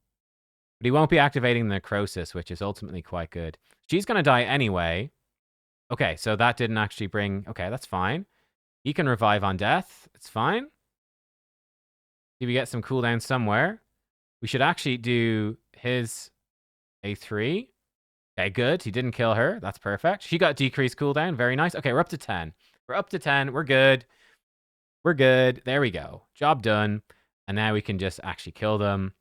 A: But he won't be activating the necrosis, which is ultimately quite good. She's going to die anyway. Okay, so that didn't actually bring... Okay, that's fine. He can revive on death. It's fine. See we get some cooldown somewhere. We should actually do his A3. Okay, good. He didn't kill her. That's perfect. She got decreased cooldown. Very nice. Okay, we're up to 10. We're up to 10. We're good. We're good. There we go. Job done. And now we can just actually kill them.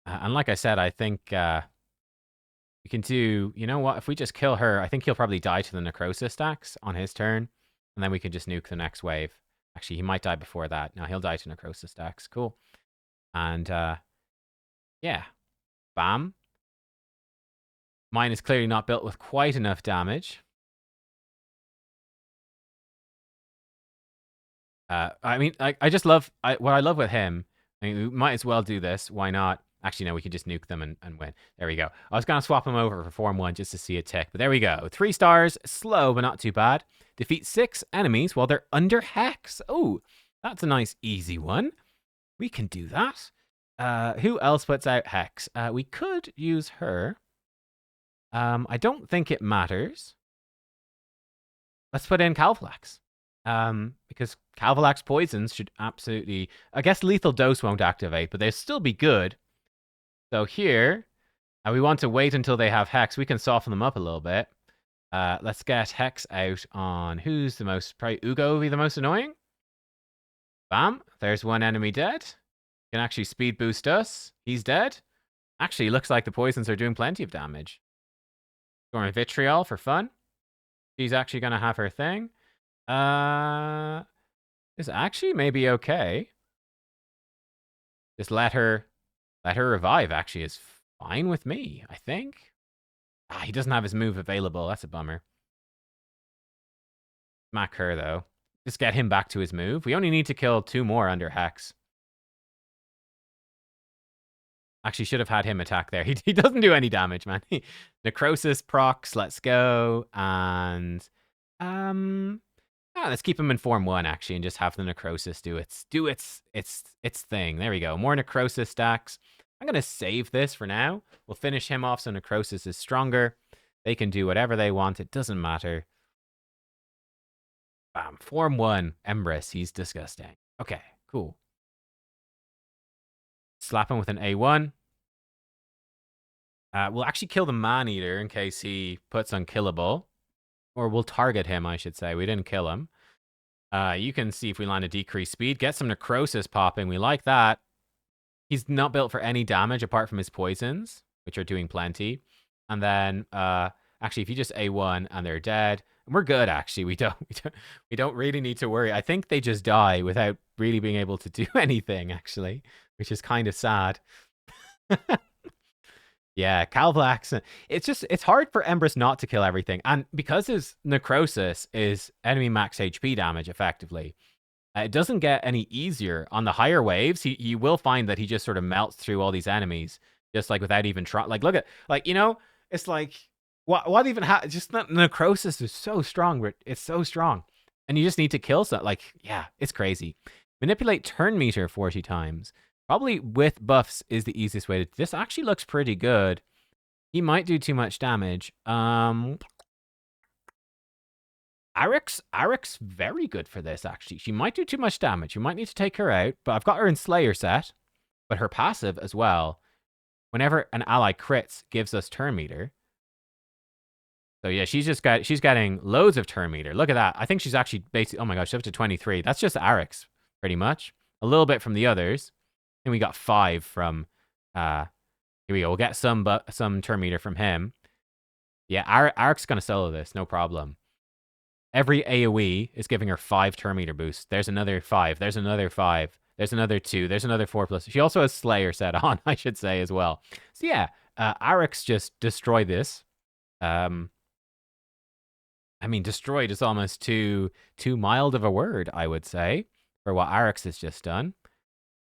A: And like I said, I think we can do... You know what? If we just kill her, I think he'll probably die to the necrosis stacks on his turn. And then we can just nuke the next wave. Actually, he might die before that. No, he'll die to necrosis stacks. Cool. And yeah. Bam. Mine is clearly not built with quite enough damage. I mean, I just love... what I love with him... I mean, we might as well do this. Why not? Actually, no, we could just nuke them and win. There we go. I was going to swap him over for Form 1 just to see a tick. But there we go. 3 stars. Slow, but not too bad. Defeat 6 enemies while they're under Hex. Oh, that's a nice, easy one. We can do that. Who else puts out Hex? We could use her. I don't think it matters. Let's put in Calflax. Because Calflax poisons should absolutely... I guess Lethal Dose won't activate, but they'll still be good. So here, we want to wait until they have Hex. We can soften them up a little bit. Let's get Hex out on... Who's the most... Probably Ugo will be the most annoying. Bam. There's one enemy dead. Can actually speed boost us. He's dead. Actually, looks like the poisons are doing plenty of damage. Storm Vitriol for fun. She's actually going to have her thing. This actually may be okay. Just let her revive, actually, is fine with me, I think. He doesn't have his move available. That's a bummer. Smack her, though. Just get him back to his move. We only need to kill 2 more under Hex. Actually, should have had him attack there. He doesn't do any damage, man. Necrosis procs, let's go. And... let's keep him in Form 1, actually, and just have the Necrosis do its thing. There we go. More Necrosis stacks. I'm going to save this for now. We'll finish him off so Necrosis is stronger. They can do whatever they want. It doesn't matter. Bam. Form 1. Empress. He's disgusting. Okay, cool. Slap him with an A1. We'll actually kill the Man-Eater in case he puts unkillable. Or we'll target him, I should say. We didn't kill him. You can see if we land a decreased speed. Get some necrosis popping. We like that. He's not built for any damage apart from his poisons, which are doing plenty. And then, actually, if you just A1 and they're dead, and we're good. Actually, we don't really need to worry. I think they just die without really being able to do anything. Actually, which is kind of sad. Yeah, Calvax. It's hard for Empress not to kill everything, and because his necrosis is enemy max HP damage, effectively. It doesn't get any easier on the higher waves. You will find that he just sort of melts through all these enemies, just like without even trying. Like, look at, like, you know, it's like, what even just that necrosis is so strong. It's so strong, and you just need to kill some. Like, yeah, it's crazy. Manipulate turn meter 40 times. Probably with buffs is the easiest way to. This actually looks pretty good. He might do too much damage. Arik's very good for this, actually. She might do too much damage. You might need to take her out, but I've got her in Slayer set. But her passive as well, whenever an ally crits, gives us turn meter. So yeah, she's getting loads of turn meter. Look at that. I think she's actually basically, oh my gosh, she's up to 23. That's just Arik's, pretty much. A little bit from the others. And we got 5 from, here we go. We'll get some turn meter from him. Yeah, Arik's going to solo this, no problem. Every AoE is giving her 5 turn meter boosts. There's another 5. There's another 5. There's another 2. There's another 4+. She also has Slayer set on, I should say, as well. So yeah, Arik's just destroyed this. I mean, destroyed is almost too mild of a word, I would say, for what Arik's has just done.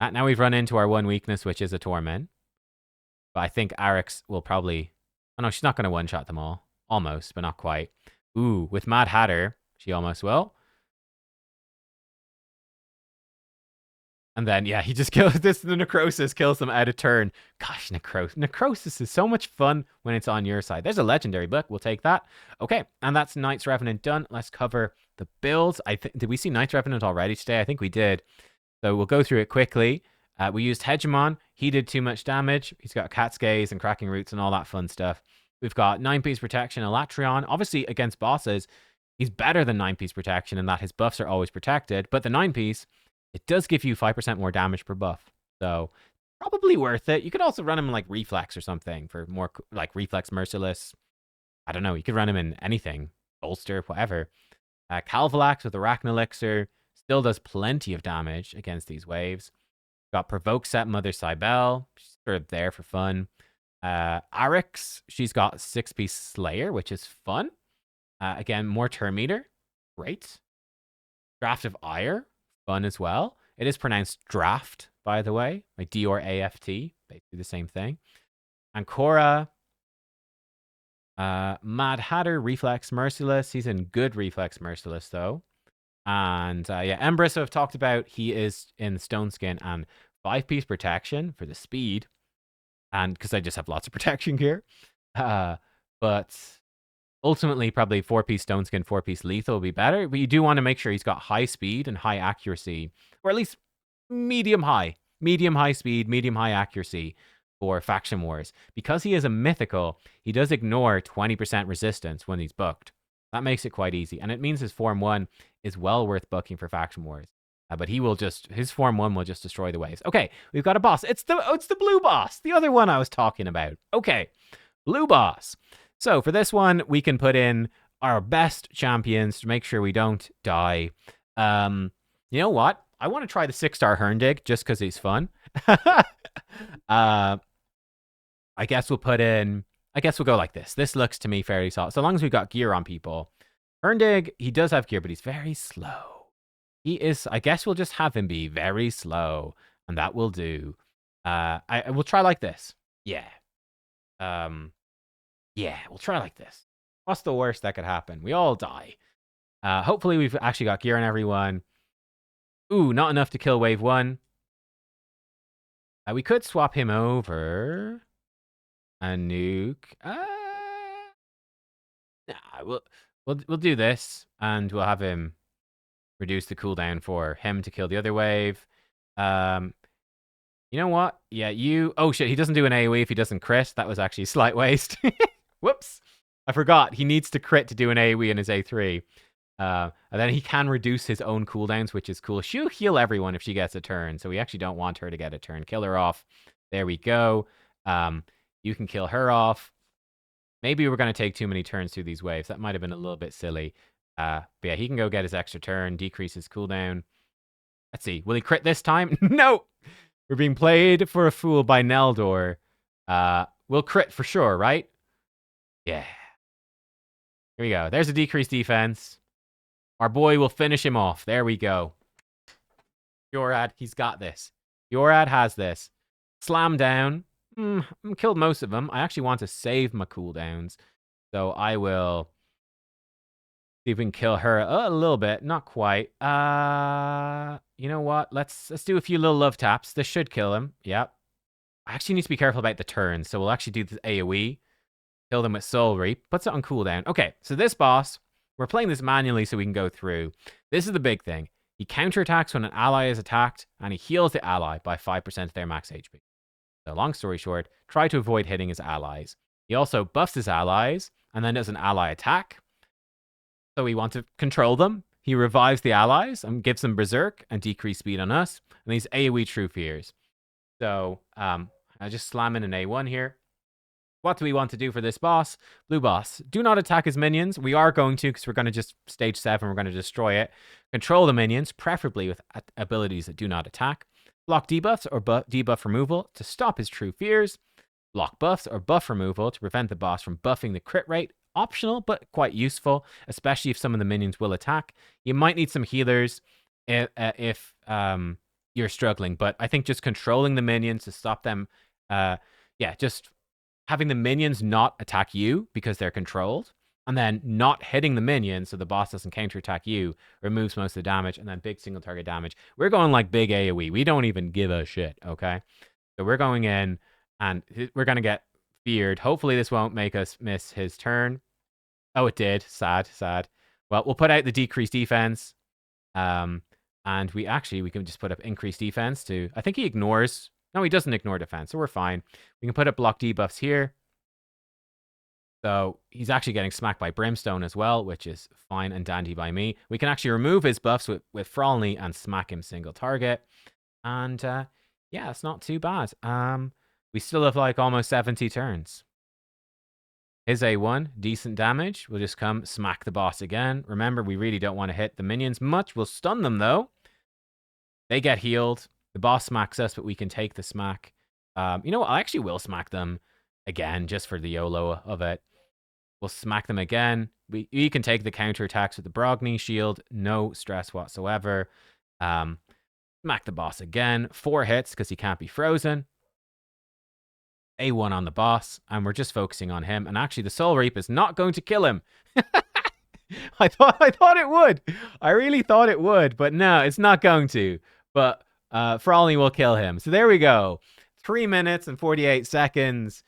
A: Now we've run into our one weakness, which is a Torment. But I think Arik's will probably... Oh no, she's not going to one-shot them all. Almost, but not quite. Ooh, with Mad Hatter, she almost will. And then, yeah, he just kills this. The Necrosis kills them out of turn. Gosh, Necrosis is so much fun when it's on your side. There's a legendary book. We'll take that. Okay, and that's Knight's Revenant done. Let's cover the builds. Did we see Knight's Revenant already today? I think we did. So we'll go through it quickly. We used Hegemon. He did too much damage. He's got Cat's Gaze and Cracking Roots and all that fun stuff. We've got 9-piece protection, Elatrion. Obviously, against bosses, he's better than 9-piece protection in that his buffs are always protected. But the 9-piece, it does give you 5% more damage per buff. So probably worth it. You could also run him like Reflex or something for more, like Reflex Merciless. I don't know. You could run him in anything. Bolster, whatever. Calvalax with Arachne Elixir still does plenty of damage against these waves. Got Provoke set Mother Cybele. She's sort of there for fun. Arix, she's got 6-piece Slayer, which is fun. Again, more turn meter. Great. Draft of Ire. Fun as well. It is pronounced draft, by the way. Like D-R-A-F-T. Basically the same thing. And Korra. Mad Hatter, Reflex Merciless. He's in good Reflex Merciless, though. And yeah, Empress, I've talked about. He is in Stone Skin and 5-piece protection for the speed. And because I just have lots of protection gear. But ultimately, probably 4-piece Stone Skin, 4-piece Lethal will be better. But you do want to make sure he's got high speed and high accuracy. Or at least medium-high. Medium-high speed, medium-high accuracy for Faction Wars. Because he is a mythical, he does ignore 20% resistance when he's booked. That makes it quite easy. And it means his Form 1 is well worth booking for Faction Wars. But he will his Form 1 will just destroy the waves. Okay, we've got a boss. It's the blue boss. The other one I was talking about. Okay, blue boss. So for this one, we can put in our best champions to make sure we don't die. You know what? I want to try the 6-star Herndig just because he's fun. I guess we'll go like this. This looks to me fairly solid. So long as we've got gear on people. Herndig, he does have gear, but he's very slow. He is, I guess we'll just have him be very slow. And that will do. I will try like this. Yeah. Yeah, we'll try like this. What's the worst that could happen? We all die. Hopefully we've actually got gear on everyone. Ooh, not enough to kill wave 1. We could swap him over. A nuke. Nah, we'll do this, and we'll have him reduce the cooldown for him to kill the other wave. You know what? Yeah, you... Oh, shit, he doesn't do an AoE if he doesn't crit. That was actually slight waste. Whoops. I forgot. He needs to crit to do an AoE in his A3. And then he can reduce his own cooldowns, which is cool. She'll heal everyone if she gets a turn, so we actually don't want her to get a turn. Kill her off. There we go. You can kill her off. Maybe we're going to take too many turns through these waves. That might have been a little bit silly. But yeah, he can go get his extra turn, decrease his cooldown. Let's see. Will he crit this time? No! We're being played for a fool by Neldor. We'll crit for sure, right? Yeah. Here we go. There's a decreased defense. Our boy will finish him off. There we go. Yorad, he's got this. Yorad has this. Slam down. Killed most of them. I actually want to save my cooldowns. So I will see if we can kill her a little bit. Not quite. You know what? Let's do a few little love taps. This should kill him. Yep. I actually need to be careful about the turns. So we'll actually do the AoE. Kill them with Soul Reap. Puts it on cooldown. Okay, so this boss, we're playing this manually so we can go through. This is the big thing. He counterattacks when an ally is attacked, and he heals the ally by 5% of their max HP. So long story short, try to avoid hitting his allies. He also buffs his allies, and then does an ally attack. So we want to control them. He revives the allies and gives them Berserk and decreased speed on us. And these AoE True Fears. So I just slam in an A1 here. What do we want to do for this boss? Blue boss. Do not attack his minions. We are going to, because we're going to just stage 7. We're going to destroy it. Control the minions, preferably with abilities that do not attack. Block debuffs or debuff removal to stop his True Fears. Block buffs or buff removal to prevent the boss from buffing the crit rate. Optional, but quite useful, especially if some of the minions will attack. You might need some healers if you're struggling, but I think just controlling the minions to stop them, just having the minions not attack you because they're controlled, and then not hitting the minions so the boss doesn't counterattack you, removes most of the damage, and then big single target damage. We're going like big AoE. We don't even give a shit, okay? So we're going in, and we're going to get feared. Hopefully this won't make us miss his turn. Oh, it did. Sad. Well, we'll put out the decreased defense. And we can just put up increased defense to... I think he ignores... No, he doesn't ignore defense, so we're fine. We can put up block debuffs here. So he's actually getting smacked by Brimstone as well, which is fine and dandy by me. We can actually remove his buffs with Frolny and smack him single target. And yeah, it's not too bad. We still have like almost 70 turns. His A1, decent damage. We'll just come smack the boss again. Remember, we really don't want to hit the minions much. We'll stun them though. They get healed. The boss smacks us, but we can take the smack. You know what? I actually will smack them again, just for the YOLO of it. We'll smack them again. We can take the counterattacks with the Brogni shield. No stress whatsoever. Smack the boss again. 4 hits, because he can't be frozen. A1 on the boss, and we're just focusing on him. And actually, the Soul Reap is not going to kill him. I thought it would. I really thought it would, but no, it's not going to. But Frolny will kill him. So there we go. 3 minutes and 48 seconds.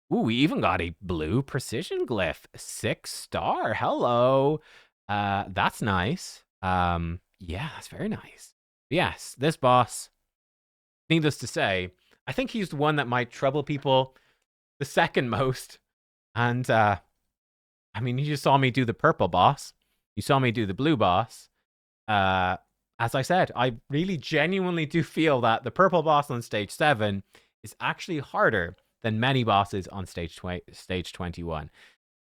A: We even got a blue precision glyph. 6-star. Hello. That's nice. Yeah, that's very nice. Yes, this boss, needless to say, I think he's the one that might trouble people the second most. And, I mean, you just saw me do the purple boss. You saw me do the blue boss. As I said, I really genuinely do feel that the purple boss on stage 7 is actually harder than many bosses on stage 21.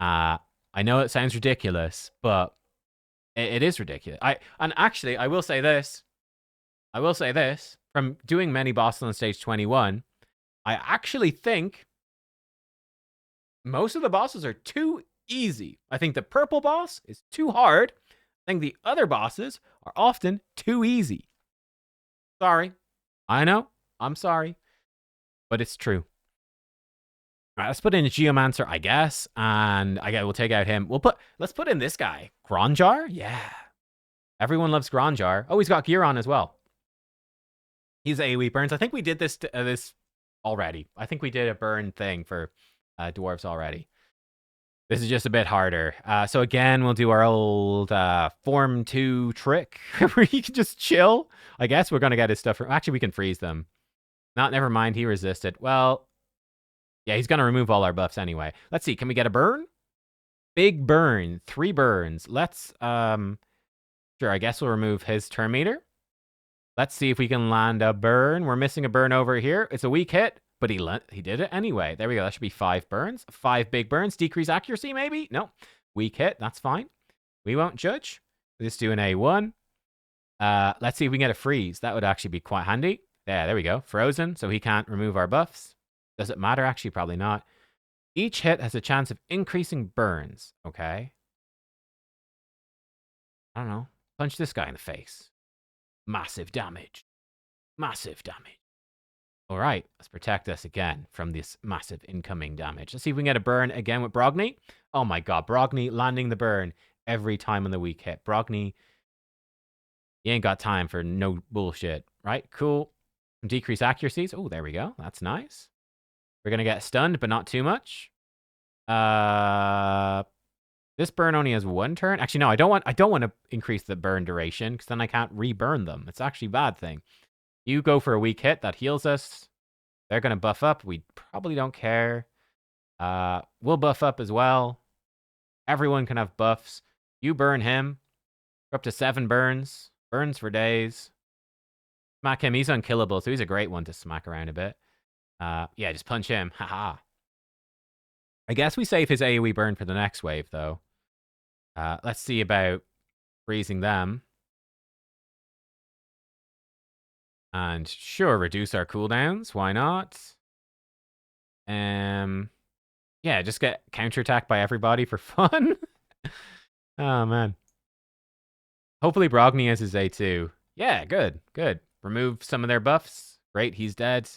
A: I know it sounds ridiculous, but it is ridiculous. I will say this. From doing many bosses on stage 21, I actually think most of the bosses are too easy. I think the purple boss is too hard. I think the other bosses are often too easy. Sorry. I know. I'm sorry. But it's true. All right, let's put in a Geomancer, I guess. And we'll take out him. Let's put in this guy. Gronjar? Yeah. Everyone loves Gronjar. Oh, he's got gear on as well. He's AoE burns. I think we did this already. I think we did a burn thing for dwarves already. This is just a bit harder. So again, we'll do our old Form 2 trick where you can just chill. I guess we're going to get his stuff. Actually, we can freeze them. Not, never mind. He resisted. Well, yeah, he's going to remove all our buffs anyway. Let's see. Can we get a burn? Big burn. 3 burns. Let's, sure, I guess we'll remove his turn meter. Let's see if we can land a burn. We're missing a burn over here. It's a weak hit, but he did it anyway. There we go. That should be 5 burns. 5 big burns. Decrease accuracy, maybe? No. Weak hit. That's fine. We won't judge. We'll just do an A1. Let's see if we can get a freeze. That would actually be quite handy. There we go. Frozen, so he can't remove our buffs. Does it matter? Actually, probably not. Each hit has a chance of increasing burns. Okay. I don't know. Punch this guy in the face. Massive damage. Massive damage. All right, let's protect us again from this massive incoming damage. Let's see if we can get a burn again with Brogni. Oh my god, Brogni landing the burn every time on the weak hit. Brogni, you ain't got time for no bullshit. Right, cool. Decrease accuracies. Oh, there we go. That's nice. We're going to get stunned, but not too much. This burn only has 1 turn. Actually, no, I don't want to increase the burn duration because then I can't re-burn them. It's actually a bad thing. You go for a weak hit that heals us. They're going to buff up. We probably don't care. We'll buff up as well. Everyone can have buffs. You burn him. We're up to 7 burns. Burns for days. Smack him. He's unkillable, so he's a great one to smack around a bit. Yeah, just punch him. Haha. I guess we save his AoE burn for the next wave, though. Let's see about freezing them. And sure, reduce our cooldowns. Why not? Yeah, just get counterattacked by everybody for fun. Oh, man. Hopefully Brogni has his A2. Yeah, good, good. Remove some of their buffs. Great, he's dead.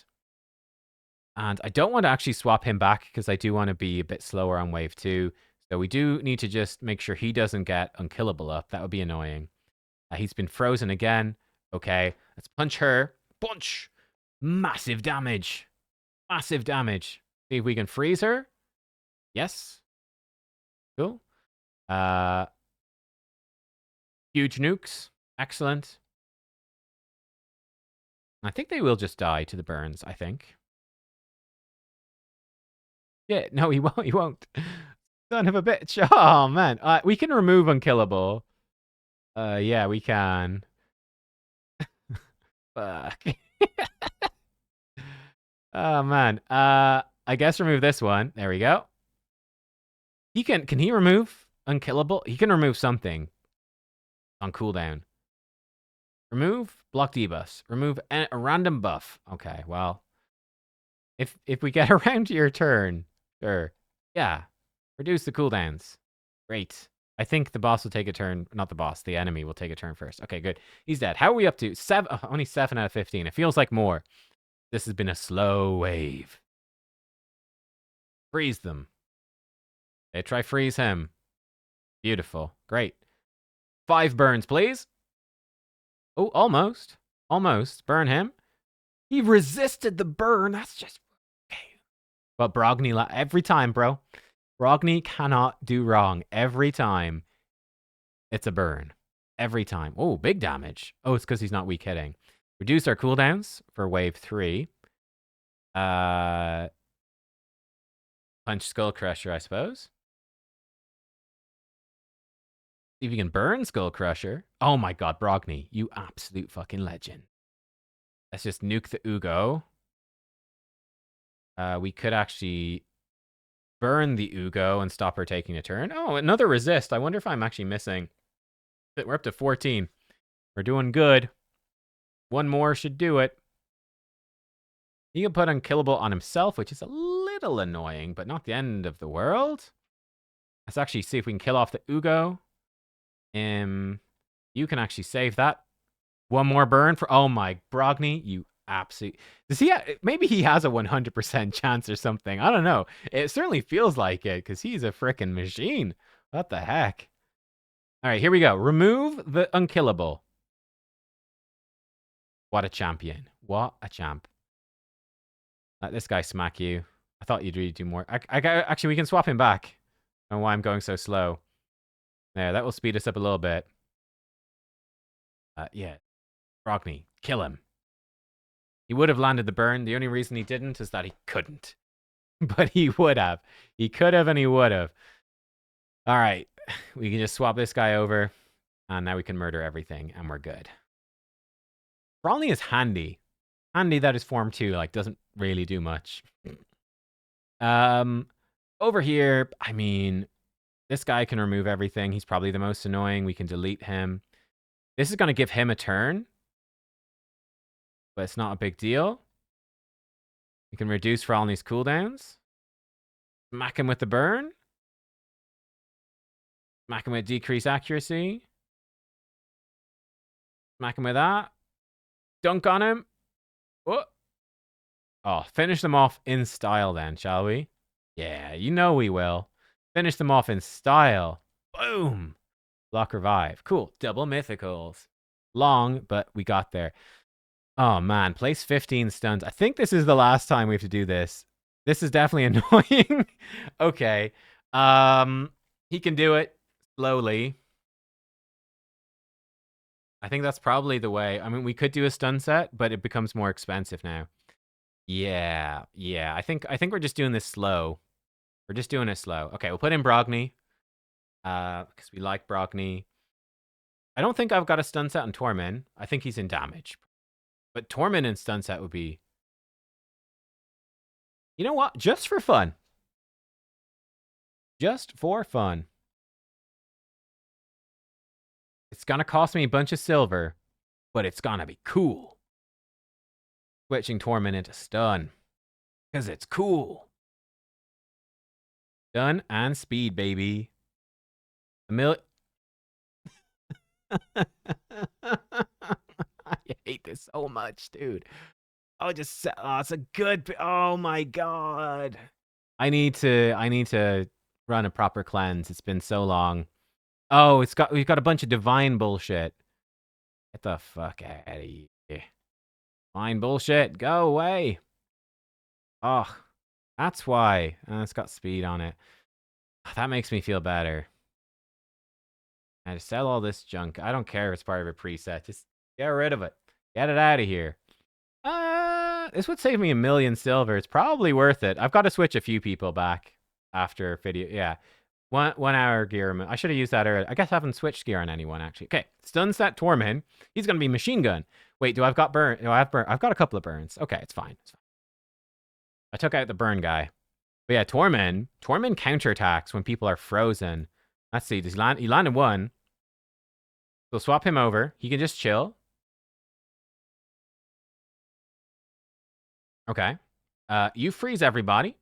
A: And I don't want to actually swap him back because I do want to be a bit slower on wave 2. So we do need to just make sure he doesn't get unkillable up. That would be annoying. He's been frozen again. Okay, let's punch her. Punch! Massive damage. Massive damage. See if we can freeze her. Yes. Cool. Huge nukes. Excellent. I think they will just die to the burns, I think. Yeah, no, he won't. He won't. Son of a bitch. Oh, man. We can remove unkillable. Yeah, we can. Fuck. Oh, man. I guess remove this one. There we go. Can he remove unkillable? He can remove something on cooldown. Remove block debuffs. Remove a random buff. Okay, well. If we get around to your turn, sure. Yeah. Reduce the cooldowns. Great. I think the boss will take a turn. Not the boss. The enemy will take a turn first. Okay, good. He's dead. How are we up to? Only 7 out of 15. It feels like more. This has been a slow wave. Freeze them. Okay, try freeze him. Beautiful. Great. 5 burns, please. Oh, almost. Almost. Burn him. He resisted the burn. That's just... Okay. But Brogni... Every time, bro. Brogni cannot do wrong. Every time. It's a burn. Every time. Oh, big damage. Oh, it's because he's not weak hitting. Reduce our cooldowns for wave 3. Punch Skull Crusher, I suppose. See if you can burn Skull Crusher. Oh my god, Brogni, you absolute fucking legend. Let's just nuke the Ugo. We could actually burn the Ugo and stop her taking a turn. Oh, another resist. I wonder if I'm actually missing. We're up to 14. We're doing good. One more should do it. He can put unkillable on himself, which is a little annoying, but not the end of the world. Let's actually see if we can kill off the Ugo. You can actually save that. One more burn for... Oh my, Brogni, you absolute... Does he... Maybe he has a 100% chance or something. I don't know. It certainly feels like it, because he's a freaking machine. What the heck? All right, here we go. Remove the unkillable. What a champion. What a champ. Let this guy smack you. I thought you'd really do more. Actually, we can swap him back. I don't know why I'm going so slow. There, that will speed us up a little bit. Yeah. Brogni, kill him. He would have landed the burn. The only reason he didn't is that he couldn't. But he would have. He could have and he would have. All right. We can just swap this guy over. And now we can murder everything. And we're good. Brawny is handy. Handy that his form 2 like doesn't really do much. Over here, I mean, this guy can remove everything. He's probably the most annoying. We can delete him. This is going to give him a turn. But it's not a big deal. We can reduce Frolny's cooldowns. Smack him with the burn. Smack him with decreased accuracy. Smack him with that. Dunk on him. What? Oh, finish them off in style then, shall we? Yeah, you know we will. Finish them off in style. Boom. Block revive. Cool. Double mythicals. Long, but we got there. Oh, man. Place 15 stuns. I think this is the last time we have to do this. This is definitely annoying. Okay. He can do it slowly. I think that's probably the way. I mean, we could do a stun set, but it becomes more expensive now. Yeah. I think we're just doing this slow. We're just doing it slow. Okay, we'll put in Brogni. Because we like Brogni. I don't think I've got a stun set on Tormin. I think he's in damage. But Tormin and stun set would be... You know what? Just for fun. Just for fun. It's gonna cost me a bunch of silver, but it's gonna be cool. Switching Torment into stun. Because it's cool. Stun and speed, baby. I hate this so much, dude. Oh, it's a good... Oh my god. I need to run a proper cleanse. It's been so long. Oh, we've got a bunch of divine bullshit. Get the fuck out of here. Divine bullshit. Go away. Oh, that's why. It's got speed on it. That makes me feel better. I just sell all this junk. I don't care if it's part of a preset. Just get rid of it. Get it out of here. This would save me 1,000,000 silver. It's probably worth it. I've got to switch a few people back after video. Yeah. 1 hour gear. I should have used that earlier. I guess I haven't switched gear on anyone, actually. Okay. Stun set Tormin. He's going to be machine gun. Wait, do I've got burn? Do I have burn? I've got a couple of burns. Okay, it's fine. I took out the burn guy. But yeah, Tormin counterattacks when people are frozen. Let's see. Does he landed one. So swap him over. He can just chill. Okay. You freeze everybody.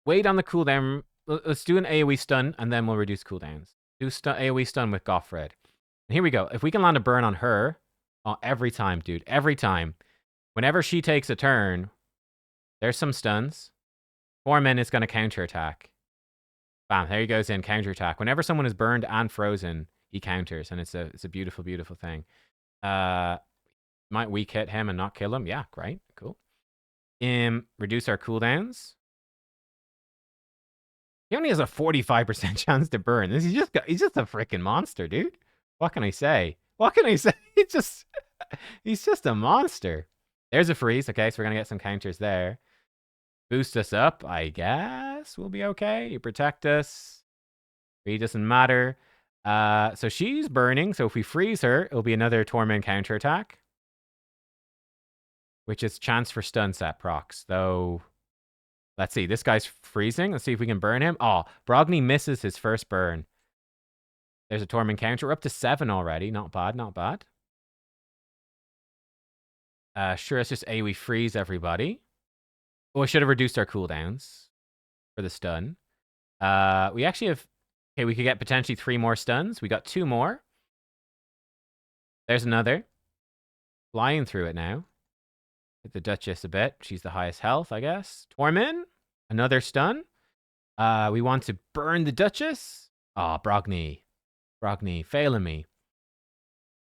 A: Wait on the cooldown. Let's do an AoE stun, and then we'll reduce cooldowns. Do AoE stun with Goffred. And here we go. If we can land a burn on her, every time, dude. Every time. Whenever she takes a turn, there's some stuns. Torment is going to counterattack. Bam, there he goes in, counterattack. Whenever someone is burned and frozen, he counters, and it's a beautiful, beautiful thing. Might weak hit him and not kill him. Yeah, great. Cool. Reduce our cooldowns. He only has a 45% chance to burn. He's just a freaking monster, dude. What can I say? He's just a monster. There's a freeze. Okay, so we're gonna get some counters there. Boost us up, I guess. We'll be okay. You protect us. He doesn't matter. So she's burning. So if we freeze her, it'll be another Torment counterattack. Which is chance for stun set procs. Though, let's see. This guy's freezing. Let's see if we can burn him. Oh, Brogni misses his first burn. There's a Torment counter. We're up to 7 already. Not bad, not bad. Sure, it's just AoE freeze everybody. Oh, I should have reduced our cooldowns for the stun. We actually have... Okay, we could get potentially 3 more stuns. We got 2 more. There's another. Flying through it now. Hit the Duchess a bit. She's the highest health, I guess. Tormin. Another stun. We want to burn the Duchess. Oh, Brogni. Brogni, failing me.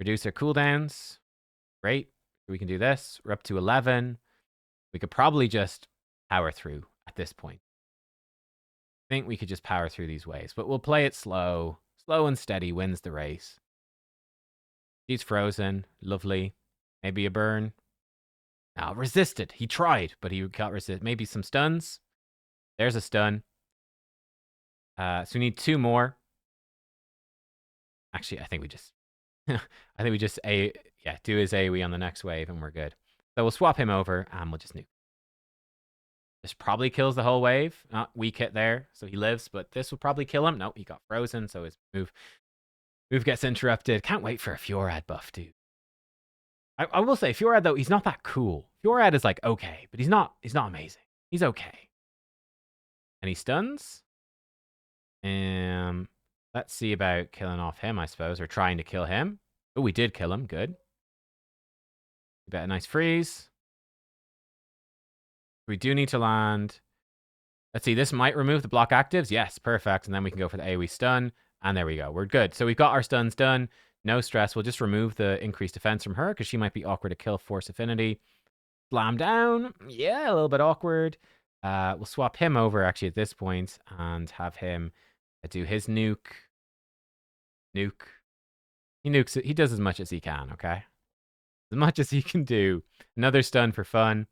A: Reduce our cooldowns. Great. We can do this. We're up to 11. We could probably just power through at this point. I think we could just power through these waves, but we'll play it slow. Slow and steady wins the race. He's frozen. Lovely. Maybe a burn. Now, resisted. He tried, but he got resisted. Maybe some stuns. There's a stun. So we need 2 more. Actually, I think we just... do his AoE on the next wave, and we're good. So we'll swap him over, and we'll just nuke. This probably kills the whole wave. Weak hit there, so he lives, but this will probably kill him. No, he got frozen, so his move gets interrupted. Can't wait for a Fjorad buff, dude. I will say, Fjorad, though, he's not that cool. Fjorad is, like, okay, but he's not amazing. He's okay. And he stuns. Let's see about killing off him, I suppose, or trying to kill him. Oh, we did kill him. Good. We got a nice freeze. We do need to land. Let's see, this might remove the block actives. Yes, perfect. And then we can go for the AoE stun. And there we go. We're good. So we've got our stuns done. No stress. We'll just remove the increased defense from her because she might be awkward to kill. Force Affinity. Slam down. Yeah, a little bit awkward. We'll swap him over, actually, at this point and have him do his nuke. Nuke. He nukes it. He does as much as he can, okay? As much as he can do. Another stun for fun.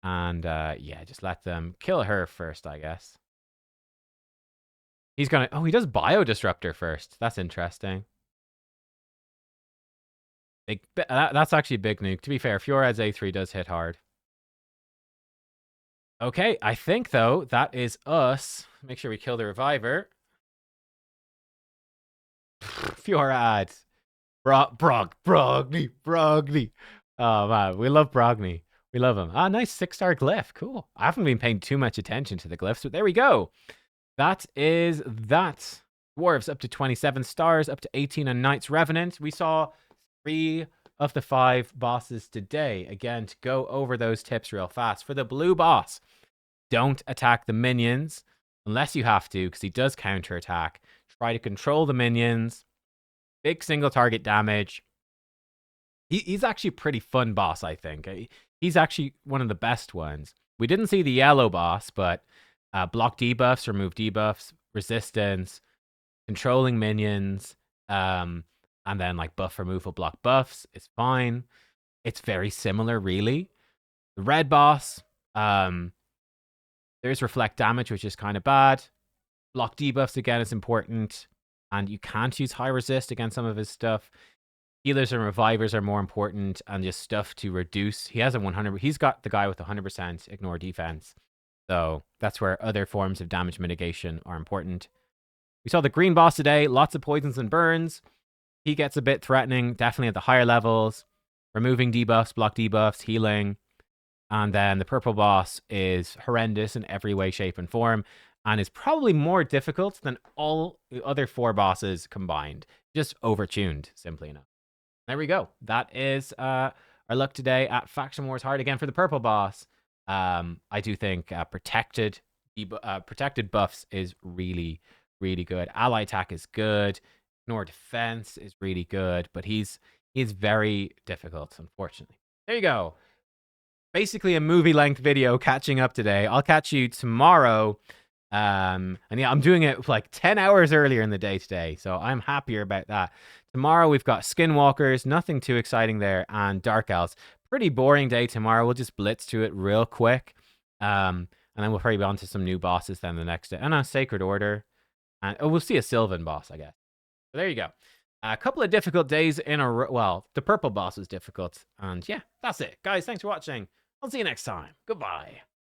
A: And, yeah, just let them kill her first, I guess. He's gonna... Oh, he does Bio-Disruptor first. That's interesting. That's actually a big nuke. To be fair, Fiorad's A3 does hit hard. Okay, I think, though, that is us. Make sure we kill the Reviver. Fiorad. Brogni. Oh, man, we love Brogni. We love him. Ah, nice 6-star glyph. Cool. I haven't been paying too much attention to the glyphs, but there we go. That is that. Dwarves up to 27 stars, up to 18 on Knights Revenant. We saw 3 of the 5 bosses today. Again, to go over those tips real fast. For the blue boss, don't attack the minions unless you have to, because he does counterattack. Try to control the minions. Big single target damage. He's actually a pretty fun boss, I think. He's actually one of the best ones. We didn't see the yellow boss, but block debuffs, remove debuffs, resistance, controlling minions, and then like buff removal, block buffs is fine. It's very similar, really. The red boss, there's reflect damage, which is kind of bad. Block debuffs, again, is important. And you can't use high resist against some of his stuff. Healers and revivers are more important, and just stuff to reduce. He has a 100. He's got the guy with 100% ignore defense. So that's where other forms of damage mitigation are important. We saw the green boss today. Lots of poisons and burns. He gets a bit threatening, definitely at the higher levels. Removing debuffs, block debuffs, healing. And then the purple boss is horrendous in every way, shape, and form. And is probably more difficult than all the other 4 bosses combined. Just overtuned, simply enough. There we go. That is our luck today at Faction Wars Hard. Again, for the purple boss, I do think protected buffs is really, really good. Ally attack is good. Ignore defense is really good. But he's very difficult, unfortunately. There you go. Basically a movie-length video catching up today. I'll catch you tomorrow. And yeah, I'm doing it like 10 hours earlier in the day today, so I'm happier about that. Tomorrow we've got Skinwalkers, nothing too exciting there, and Dark Elves. Pretty boring day tomorrow. We'll just blitz to it real quick. And then we'll probably be on to some new bosses then the next day. And a Sacred Order. And we'll see a Sylvan boss, I guess. So there you go. A couple of difficult days in a row. Well, the purple boss was difficult. And yeah, that's it. Guys, thanks for watching. I'll see you next time. Goodbye.